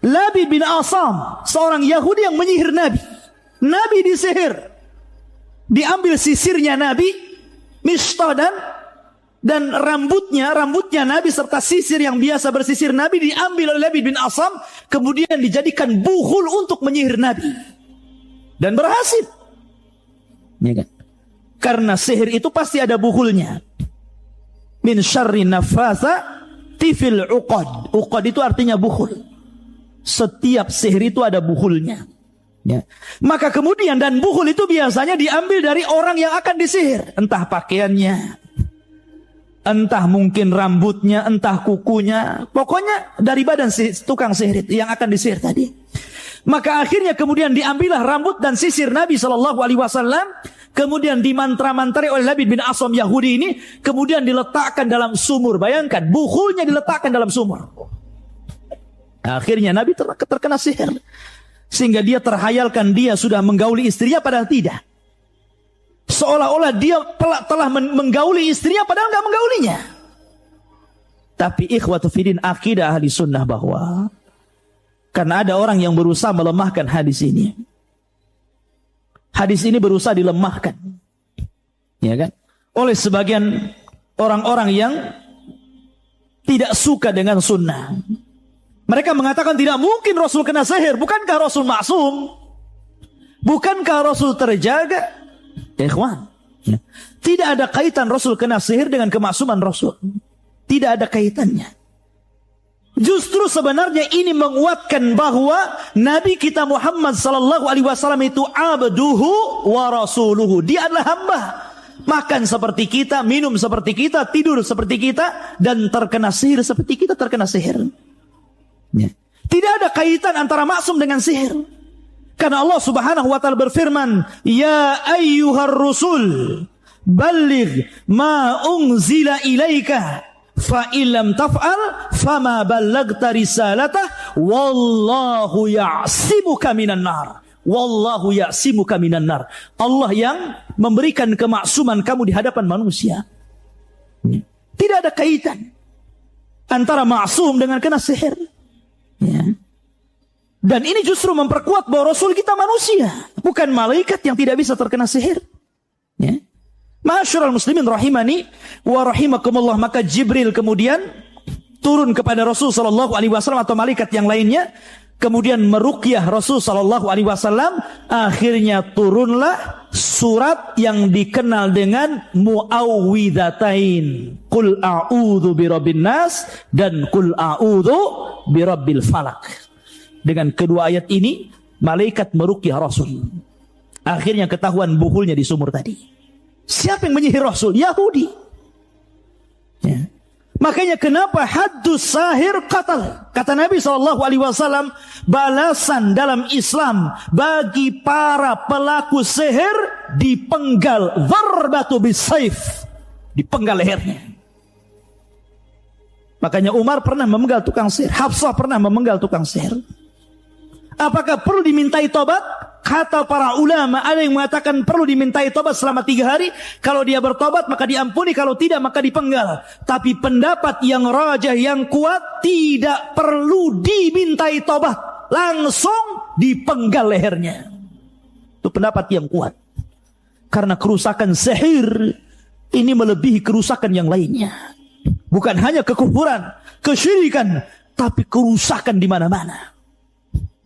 Labid bin Asam, seorang Yahudi yang menyihir Nabi. Nabi disihir. Diambil sisirnya Nabi, mishtadan, dan rambutnya Nabi serta sisir yang biasa bersisir Nabi diambil oleh Labid bin Asam, kemudian dijadikan buhul untuk menyihir Nabi. Dan berhasil. Ya kan? Karena sihir itu pasti ada buhulnya. Min syarri nafatha tifil uqad. Uqad itu artinya buhul. Setiap sihir itu ada buhulnya. Ya. Maka kemudian, dan buhul itu biasanya diambil dari orang yang akan disihir. Entah pakaiannya, entah mungkin rambutnya, entah kukunya. Pokoknya dari badan tukang sihir itu yang akan disihir tadi. Maka akhirnya kemudian diambillah rambut dan sisir Nabi SAW. Kemudian dimantra-mantrai oleh Labid bin Asam Yahudi ini. Kemudian diletakkan dalam sumur. Bayangkan, buhulnya diletakkan dalam sumur. Akhirnya Nabi terkena sihir. Sehingga dia terhayalkan dia sudah menggauli istrinya, padahal tidak. Seolah-olah dia telah menggauli istrinya, padahal nggak menggaulinya. Tapi ikhwatu fiddin, akidah ahli sunnah bahwa karena ada orang yang berusaha melemahkan hadis ini. Hadis ini berusaha dilemahkan, ya kan? Oleh sebagian orang-orang yang tidak suka dengan sunnah. Mereka mengatakan tidak mungkin Rasul kena sihir. Bukankah Rasul maksum? Bukankah Rasul terjaga? Ikhwan, tidak ada kaitan Rasul kena sihir dengan kemaksuman Rasul. Tidak ada kaitannya. Justru sebenarnya ini menguatkan bahwa Nabi kita Muhammad SAW itu abduhu wa rasuluhu. Dia adalah hamba. Makan seperti kita, minum seperti kita, tidur seperti kita, dan terkena sihir seperti kita terkena sihir. Ya. Tidak ada kaitan antara maksum dengan sihir. Karena Allah Subhanahu wa taala berfirman, "Ya ayyuhar rusul, balligh ma unzila ilaika, fa illam taf'al fama ballaghta risalatah, wallahu ya'simuka minan nar." Wallahu ya'simuka minan nar. Allah yang memberikan kemaksuman kamu di hadapan manusia. Tidak ada kaitan antara maksum dengan kena sihir. Ya. Dan ini justru memperkuat bahwa Rasul kita manusia, bukan malaikat yang tidak bisa terkena sihir. Ya. Ma'asyiral muslimin rahimani wa rahimakumullah. Maka Jibril kemudian turun kepada Rasul sallallahu alaihi wasallam atau malaikat yang lainnya, kemudian meruqyah Rasul sallallahu alaihi wasallam. Akhirnya turunlah surat yang dikenal dengan muawwidzatain, qul a'udzu birabbin nas dan qul a'udzu birabbil falaq. Dengan kedua ayat ini malaikat meruqyah Rasul. Akhirnya ketahuan buhulnya di sumur tadi. Siapa yang menyihir Rasul? Yahudi. Ya. Makanya kenapa haddus sahir qatal? Kata Nabi SAW, balasan dalam Islam bagi para pelaku sihir dipenggal, dharbatu bisayf, dipenggal lehernya. Makanya Umar pernah memenggal tukang sihir, Hafsah pernah memenggal tukang sihir. Apakah perlu dimintai tobat? Kata para ulama, ada yang mengatakan perlu dimintai tobat selama 3 hari. Kalau dia bertobat maka diampuni, kalau tidak maka dipenggal. Tapi pendapat yang rajah, yang kuat, tidak perlu dimintai tobat, langsung dipenggal lehernya. Itu pendapat yang kuat. Karena kerusakan sihir ini melebihi kerusakan yang lainnya. Bukan hanya kekufuran, kesyirikan, tapi kerusakan di mana-mana.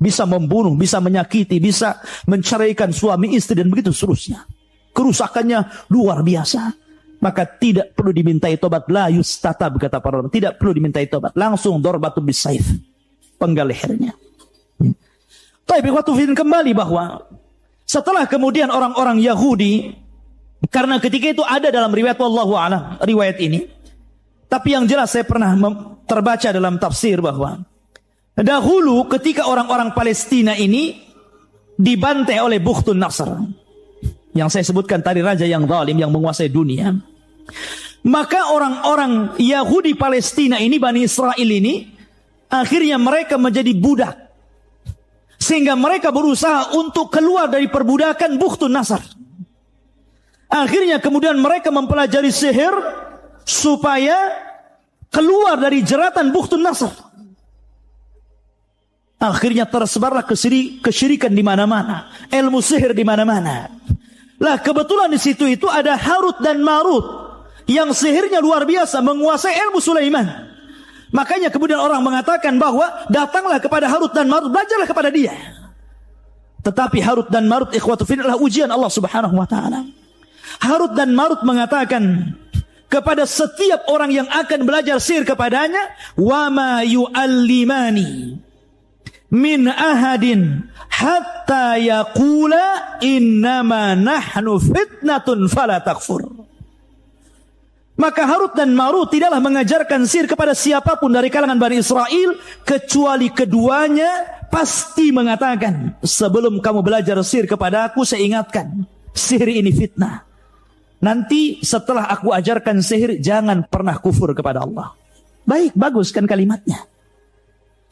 Bisa membunuh, bisa menyakiti, bisa menceraikan suami istri dan begitu seterusnya. Kerusakannya luar biasa. Maka tidak perlu dimintai tobat. La yustatab, kata para ulama. Tidak perlu dimintai tobat. Langsung dorbatun bisayf, penggal lehernya. Tapi waktu kembali bahwa setelah kemudian orang-orang Yahudi, karena ketika itu ada dalam riwayat wallahu a'lam riwayat ini. Tapi yang jelas saya pernah terbaca dalam tafsir bahwa dahulu ketika orang-orang Palestina ini dibantai oleh Bukhtun Nasr, yang saya sebutkan tadi, raja yang zalim yang menguasai dunia, maka orang-orang Yahudi Palestina ini, Bani Israel ini, akhirnya mereka menjadi budak. Sehingga mereka berusaha untuk keluar dari perbudakan Bukhtun Nasr. Akhirnya kemudian mereka mempelajari sihir supaya keluar dari jeratan Bukhtun Nasr. Akhirnya tersebarlah kesyirikan di mana-mana, ilmu sihir di mana-mana. Lah kebetulan di situ itu ada Harut dan Marut yang sihirnya luar biasa, menguasai ilmu Sulaiman. Makanya kemudian orang mengatakan bahwa datanglah kepada Harut dan Marut, belajarlah kepada dia. Tetapi Harut dan Marut, ikhwatu fillah, adalah ujian Allah Subhanahu wa taala. Harut dan Marut mengatakan kepada setiap orang yang akan belajar sihir kepadanya, wa ma yu'allimani min ahadin hatta yaqula innama nahnu fitnatun fala takfur. Maka Harut dan Marut tidaklah mengajarkan sihir kepada siapapun dari kalangan Bani Israel, kecuali keduanya pasti mengatakan, sebelum kamu belajar sihir kepada aku, saya ingatkan, sihir ini fitnah. Nanti setelah aku ajarkan sihir, jangan pernah kufur kepada Allah. Baik, bagus kan kalimatnya.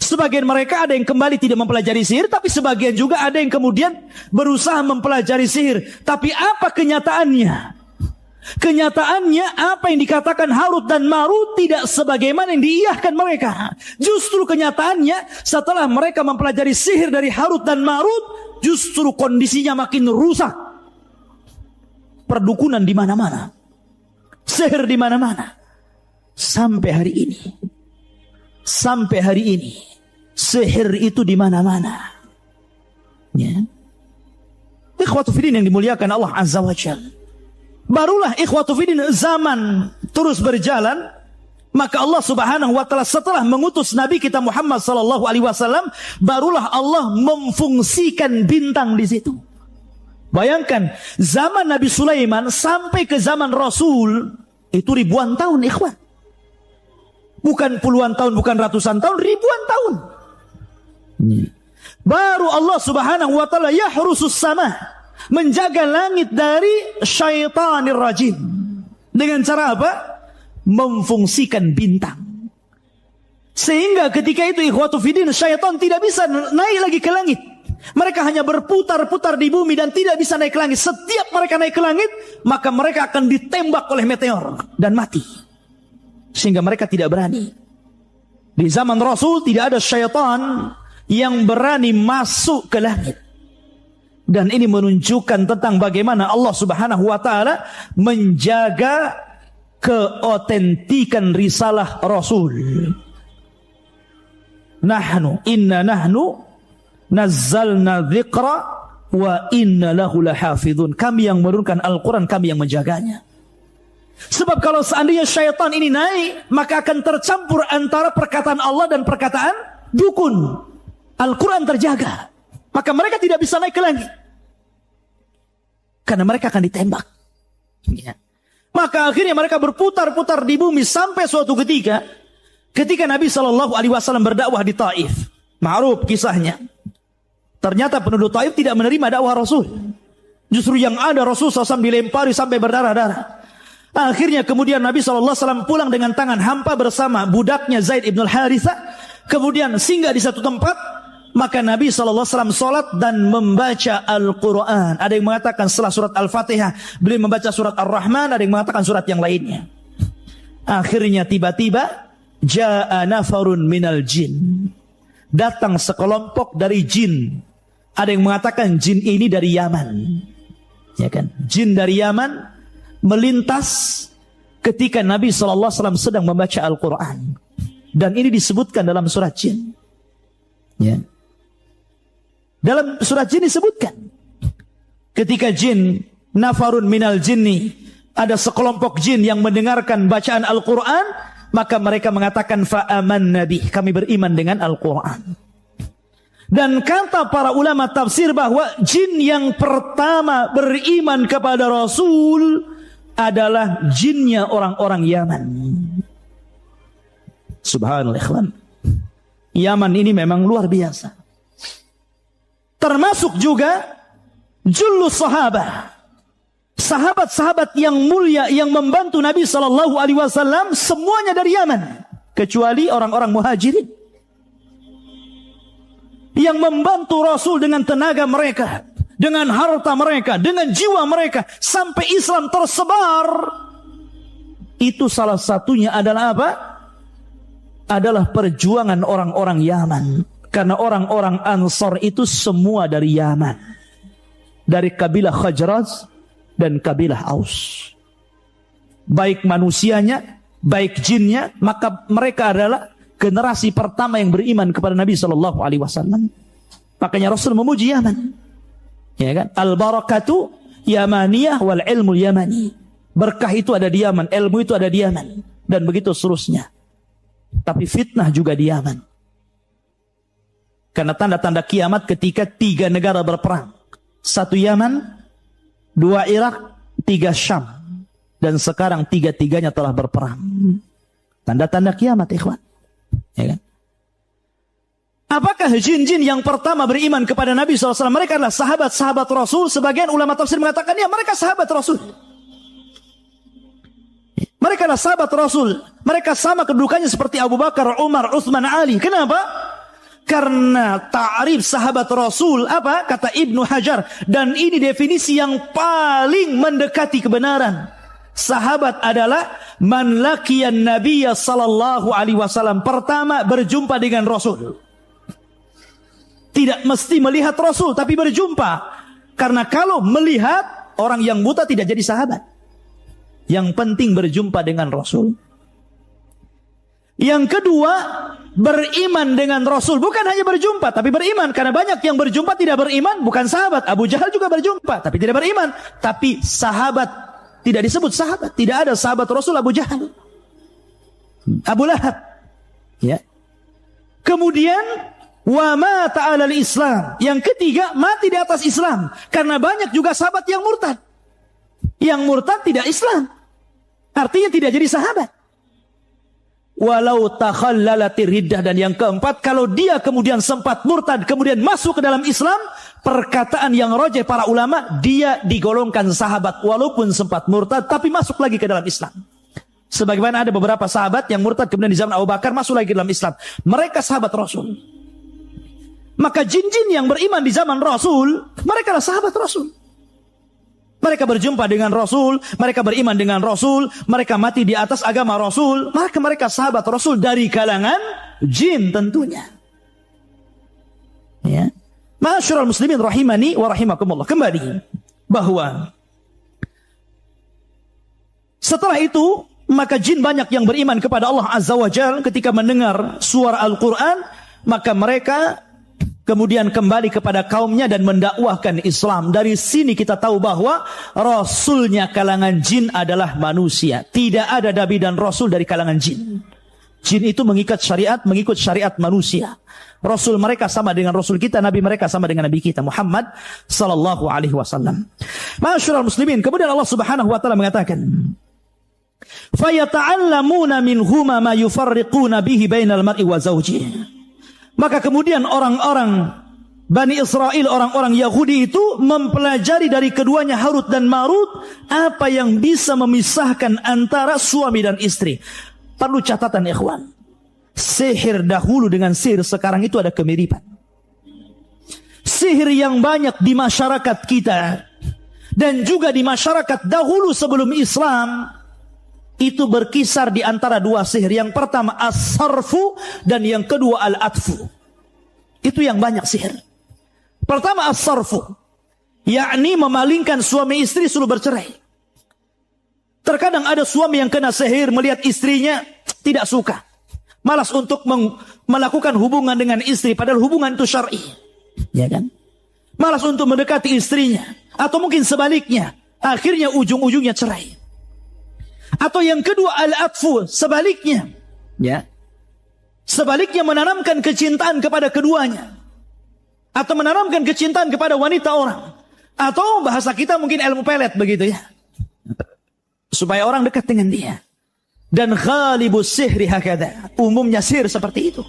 Sebagian mereka ada yang kembali tidak mempelajari sihir, tapi sebagian juga ada yang kemudian berusaha mempelajari sihir. Tapi apa kenyataannya? Kenyataannya apa yang dikatakan Harut dan Marut tidak sebagaimana yang diiyahkan mereka. Justru kenyataannya setelah mereka mempelajari sihir dari Harut dan Marut, justru kondisinya makin rusak. Perdukunan di mana-mana, sihir di mana-mana. Sampai hari ini. Sampai hari ini sihir itu di mana-mana. Ya. Ikhwatu fillah yang dimuliakan Allah Azza wa Jalla. Barulah ikhwatu fillah zaman terus berjalan, maka Allah Subhanahu wa taala setelah mengutus Nabi kita Muhammad sallallahu alaihi wasallam, barulah Allah memfungsikan bintang di situ. Bayangkan zaman Nabi Sulaiman sampai ke zaman Rasul itu ribuan tahun, ikhwan. Bukan puluhan tahun, bukan ratusan tahun, ribuan tahun. Baru Allah Subhanahu wa taala yahrusus sama, menjaga langit dari syaitanir rajim. Dengan cara apa? Memfungsikan bintang. Sehingga ketika itu ikhwatu fiddin, syaitan tidak bisa naik lagi ke langit. Mereka hanya berputar-putar di bumi dan tidak bisa naik ke langit. Setiap mereka naik ke langit, maka mereka akan ditembak oleh meteor dan mati. Sehingga mereka tidak berani. Di zaman Rasul tidak ada syaitan yang berani masuk ke langit. Dan ini menunjukkan tentang bagaimana Allah Subhanahu wa taala menjaga keotentikan risalah Rasul. Inna nahnu nazzalna dzikra wa inna lahu lahafizun. Kami yang menurunkan Al-Quran, kami yang menjaganya. Sebab kalau seandainya syaitan ini naik, maka akan tercampur antara perkataan Allah dan perkataan dukun. Al-Quran terjaga, maka mereka tidak bisa naik ke langit, karena mereka akan ditembak. Ya. Maka akhirnya mereka berputar-putar di bumi sampai suatu ketika Nabi SAW berdakwah di Taif. Ma'ruf kisahnya. Ternyata penduduk Taif tidak menerima dakwah Rasul. Justru yang ada Rasul SAW dilempari sampai berdarah-darah. Akhirnya kemudian Nabi SAW pulang dengan tangan hampa bersama budaknya Zaid ibn al-Harithah. Kemudian singgah di satu tempat. Maka Nabi SAW sholat dan membaca Al-Quran. Ada yang mengatakan setelah surat Al-Fatihah beliau membaca surat Ar-Rahman, ada yang mengatakan surat yang lainnya. Akhirnya tiba-tiba ja'a nafarun minal jin, datang sekelompok dari jin. Ada yang mengatakan jin ini dari Yaman, ya kan? Jin dari Yaman melintas ketika Nabi SAW sedang membaca Al-Quran. Dan ini disebutkan dalam surat jin, ya. Dalam surat jin disebutkan ketika jin nafarun minal jinni, ada sekelompok jin yang mendengarkan bacaan Al-Quran, maka mereka mengatakan fa'aman nabi, kami beriman dengan Al-Quran. Dan kata para ulama tafsir bahwa jin yang pertama beriman kepada Rasul adalah jinnya orang-orang Yaman. Subhanallah, ikhwan. Yaman ini memang luar biasa. Termasuk juga jullus sahabah, sahabat-sahabat yang mulia yang membantu Nabi SAW, semuanya dari Yaman, kecuali orang-orang muhajirin yang membantu Rasul dengan tenaga mereka, dengan harta mereka, dengan jiwa mereka, sampai Islam tersebar. Itu salah satunya adalah apa? Adalah perjuangan orang-orang Yaman. Karena orang-orang Ansar itu semua dari Yaman, dari kabilah Khazraj dan kabilah Aus. Baik manusianya, baik jinnya, maka mereka adalah generasi pertama yang beriman kepada Nabi SAW. Makanya Rasul memuji Yaman, ya kan? Al-barakatu yamaniyah wal ilmu yamani. Berkah itu ada di Yaman, ilmu itu ada di Yaman, dan begitu seterusnya. Tapi fitnah juga di Yaman. Karena tanda-tanda kiamat ketika 3 negara berperang. 1 Yaman, 2 Irak, 3 Syam. Dan sekarang 3-tiganya telah berperang. Tanda-tanda kiamat, ikhwan. Ya kan? Apakah jin-jin yang pertama beriman kepada Nabi SAW? Mereka adalah sahabat-sahabat Rasul. Sebagian ulama tafsir mengatakan, ya mereka sahabat Rasul. Mereka adalah sahabat Rasul. Mereka sama kedudukannya seperti Abu Bakar, Umar, Utsman, Ali. Kenapa? Karena ta'rif sahabat Rasul apa? Kata Ibnu Hajar, dan ini definisi yang paling mendekati kebenaran. Sahabat adalah man laqiyan nabiyya sallallahu alaihi wasallam, pertama berjumpa dengan Rasul. Tidak mesti melihat Rasul, tapi berjumpa. Karena kalau melihat, orang yang buta tidak jadi sahabat. Yang penting berjumpa dengan Rasul. Yang kedua, beriman dengan Rasul. Bukan hanya berjumpa, tapi beriman. Karena banyak yang berjumpa tidak beriman, bukan sahabat. Abu Jahal juga berjumpa, tapi tidak beriman. Tapi sahabat, tidak disebut sahabat. Tidak ada sahabat Rasul Abu Jahal, Abu Lahab, ya. Kemudian wa mata 'alal Islam. Yang ketiga, mati di atas Islam. Karena banyak juga sahabat yang murtad. Yang murtad tidak Islam, artinya tidak jadi sahabat. Walau takhallalatir riddah. Dan yang keempat, kalau dia kemudian sempat murtad, kemudian masuk ke dalam Islam, perkataan yang rajih para ulama, dia digolongkan sahabat walaupun sempat murtad, tapi masuk lagi ke dalam Islam. Sebagaimana ada beberapa sahabat yang murtad kemudian di zaman Abu Bakar masuk lagi ke dalam Islam. Mereka sahabat Rasul. Maka jin-jin yang beriman di zaman Rasul, mereka adalah sahabat Rasul. Mereka berjumpa dengan Rasul, mereka beriman dengan Rasul, mereka mati di atas agama Rasul, maka mereka sahabat Rasul dari kalangan jin tentunya. Ya. Ma'asyiral muslimin rahimani wa rahimakumullah. Kembali bahwa setelah itu maka jin banyak yang beriman kepada Allah Azza wa Jalla ketika mendengar suara Al-Quran, maka mereka kemudian kembali kepada kaumnya dan mendakwahkan Islam. Dari sini kita tahu bahwa Rasulnya kalangan jin adalah manusia. Tidak ada nabi dan Rasul dari kalangan jin. Jin itu mengikut syariat manusia. Rasul mereka sama dengan Rasul kita, Nabi mereka sama dengan Nabi kita Muhammad sallallahu alaihi wasallam. Ma'asyiral muslimin, kemudian Allah Subhanahu wa taala mengatakan, "Fayata'allamuna minhuma ma yufarriquna bihi bainal mar'i wa zawjihi." Maka kemudian orang-orang Bani Israel, orang-orang Yahudi itu mempelajari dari keduanya Harut dan Marut apa yang bisa memisahkan antara suami dan istri. Perlu catatan ikhwan, sihir dahulu dengan sihir sekarang itu ada kemiripan. sihir yang banyak di masyarakat kita dan juga di masyarakat dahulu sebelum Islam itu berkisar di antara dua sihir. Yang pertama as-sarfu dan yang kedua al-atfu. Itu yang banyak sihir. Pertama as-sarfu, yakni memalingkan suami istri suruh bercerai. Terkadang ada suami yang kena sihir melihat istrinya tidak suka, malas untuk melakukan hubungan dengan istri padahal hubungan itu syar'i, ya kan? Malas untuk mendekati istrinya, atau mungkin sebaliknya, akhirnya ujung-ujungnya cerai. Atau yang kedua al-atfu, sebaliknya, ya. Sebaliknya menanamkan kecintaan kepada keduanya, atau menanamkan kecintaan kepada wanita orang, atau bahasa kita mungkin ilmu pelet begitu ya, supaya orang dekat dengan dia. Dan ghalibus sihri hakadha, umumnya sihir seperti itu.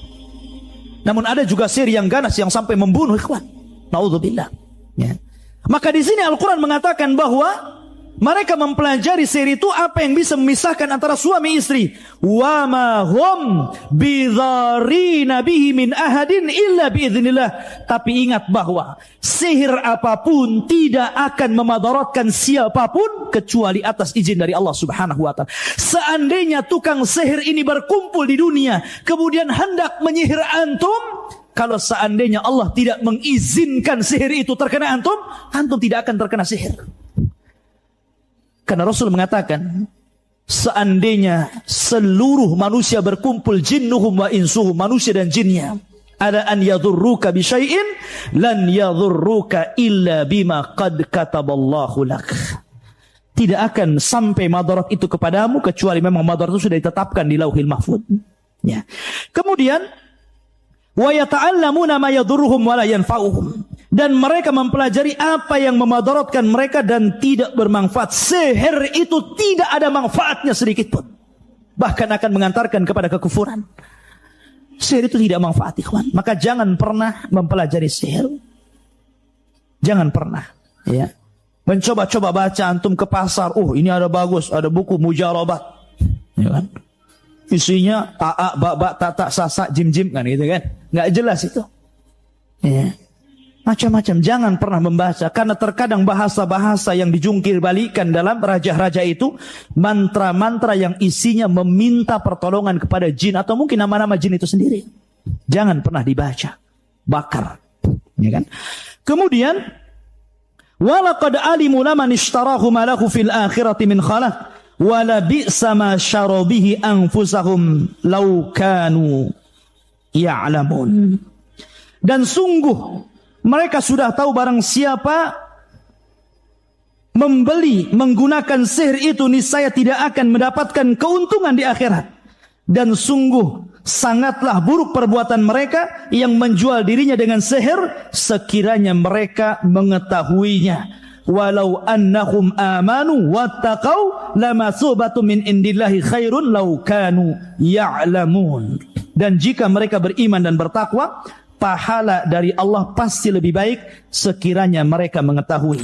Namun ada juga sihir yang ganas yang sampai membunuh, ikhwan. Naudzubillah. Ya. Maka di sini Al-Quran mengatakan bahwa mereka mempelajari sihir itu apa yang bisa memisahkan antara suami istri. Wa ma hum bidharina bihi min ahadin illa biidznillah. Tapi ingat bahwa sihir apapun tidak akan memadaratkan siapapun kecuali atas izin dari Allah Subhanahu wa taala. Seandainya tukang sihir ini berkumpul di dunia kemudian hendak menyihir antum, kalau seandainya Allah tidak mengizinkan sihir itu terkena antum, antum tidak akan terkena sihir. Karena Rasul mengatakan, seandainya seluruh manusia berkumpul, jinnuhum wa insuhum, manusia dan jinnya, ala an yadhurruka bi syai'in lan yadhurruka illa bima qad kataballahu lak. Tidak akan sampai madarat itu kepadamu kecuali memang madarat itu sudah ditetapkan di Lauhil Mahfuz. Ya. Kemudian wa yata'allamuna ma yadhurruhum wa la yanfa'uhum, dan mereka mempelajari apa yang memadaratkan mereka dan tidak bermanfaat. Sihir itu tidak ada manfaatnya sedikit pun, bahkan akan mengantarkan kepada kekufuran. Sihir itu tidak manfaat, ikhwan. Maka jangan pernah mempelajari sihir. Jangan pernah, ya. Mencoba-coba baca antum ke pasar, oh ini ada bagus, ada buku mujarabat, ya kan? Isinya a ba ta sa jim kan gitu kan? Nggak jelas itu. Ya. Macam-macam, jangan pernah membaca, karena terkadang bahasa-bahasa yang dijungkir balikan dalam raja-raja itu mantra-mantra yang isinya meminta pertolongan kepada jin atau mungkin nama-nama jin itu sendiri. Jangan pernah dibaca, bakar, ya kan? Kemudian walaqad alimu laman ishtarahu ma lahu fil akhirati min khalaq wala bi'sa ma syara bihi anfusahum law kanu ya'lamun. Dan sungguh mereka sudah tahu barang siapa membeli menggunakan sihir itu niscaya tidak akan mendapatkan keuntungan di akhirat. Dan sungguh sangatlah buruk perbuatan mereka yang menjual dirinya dengan sihir sekiranya mereka mengetahuinya. Walau annahum amanu wattaqau lamasubatu min indillahi khairun law kanu ya'lamun. Dan jika mereka beriman dan bertakwa, pahala dari Allah pasti lebih baik sekiranya mereka mengetahui.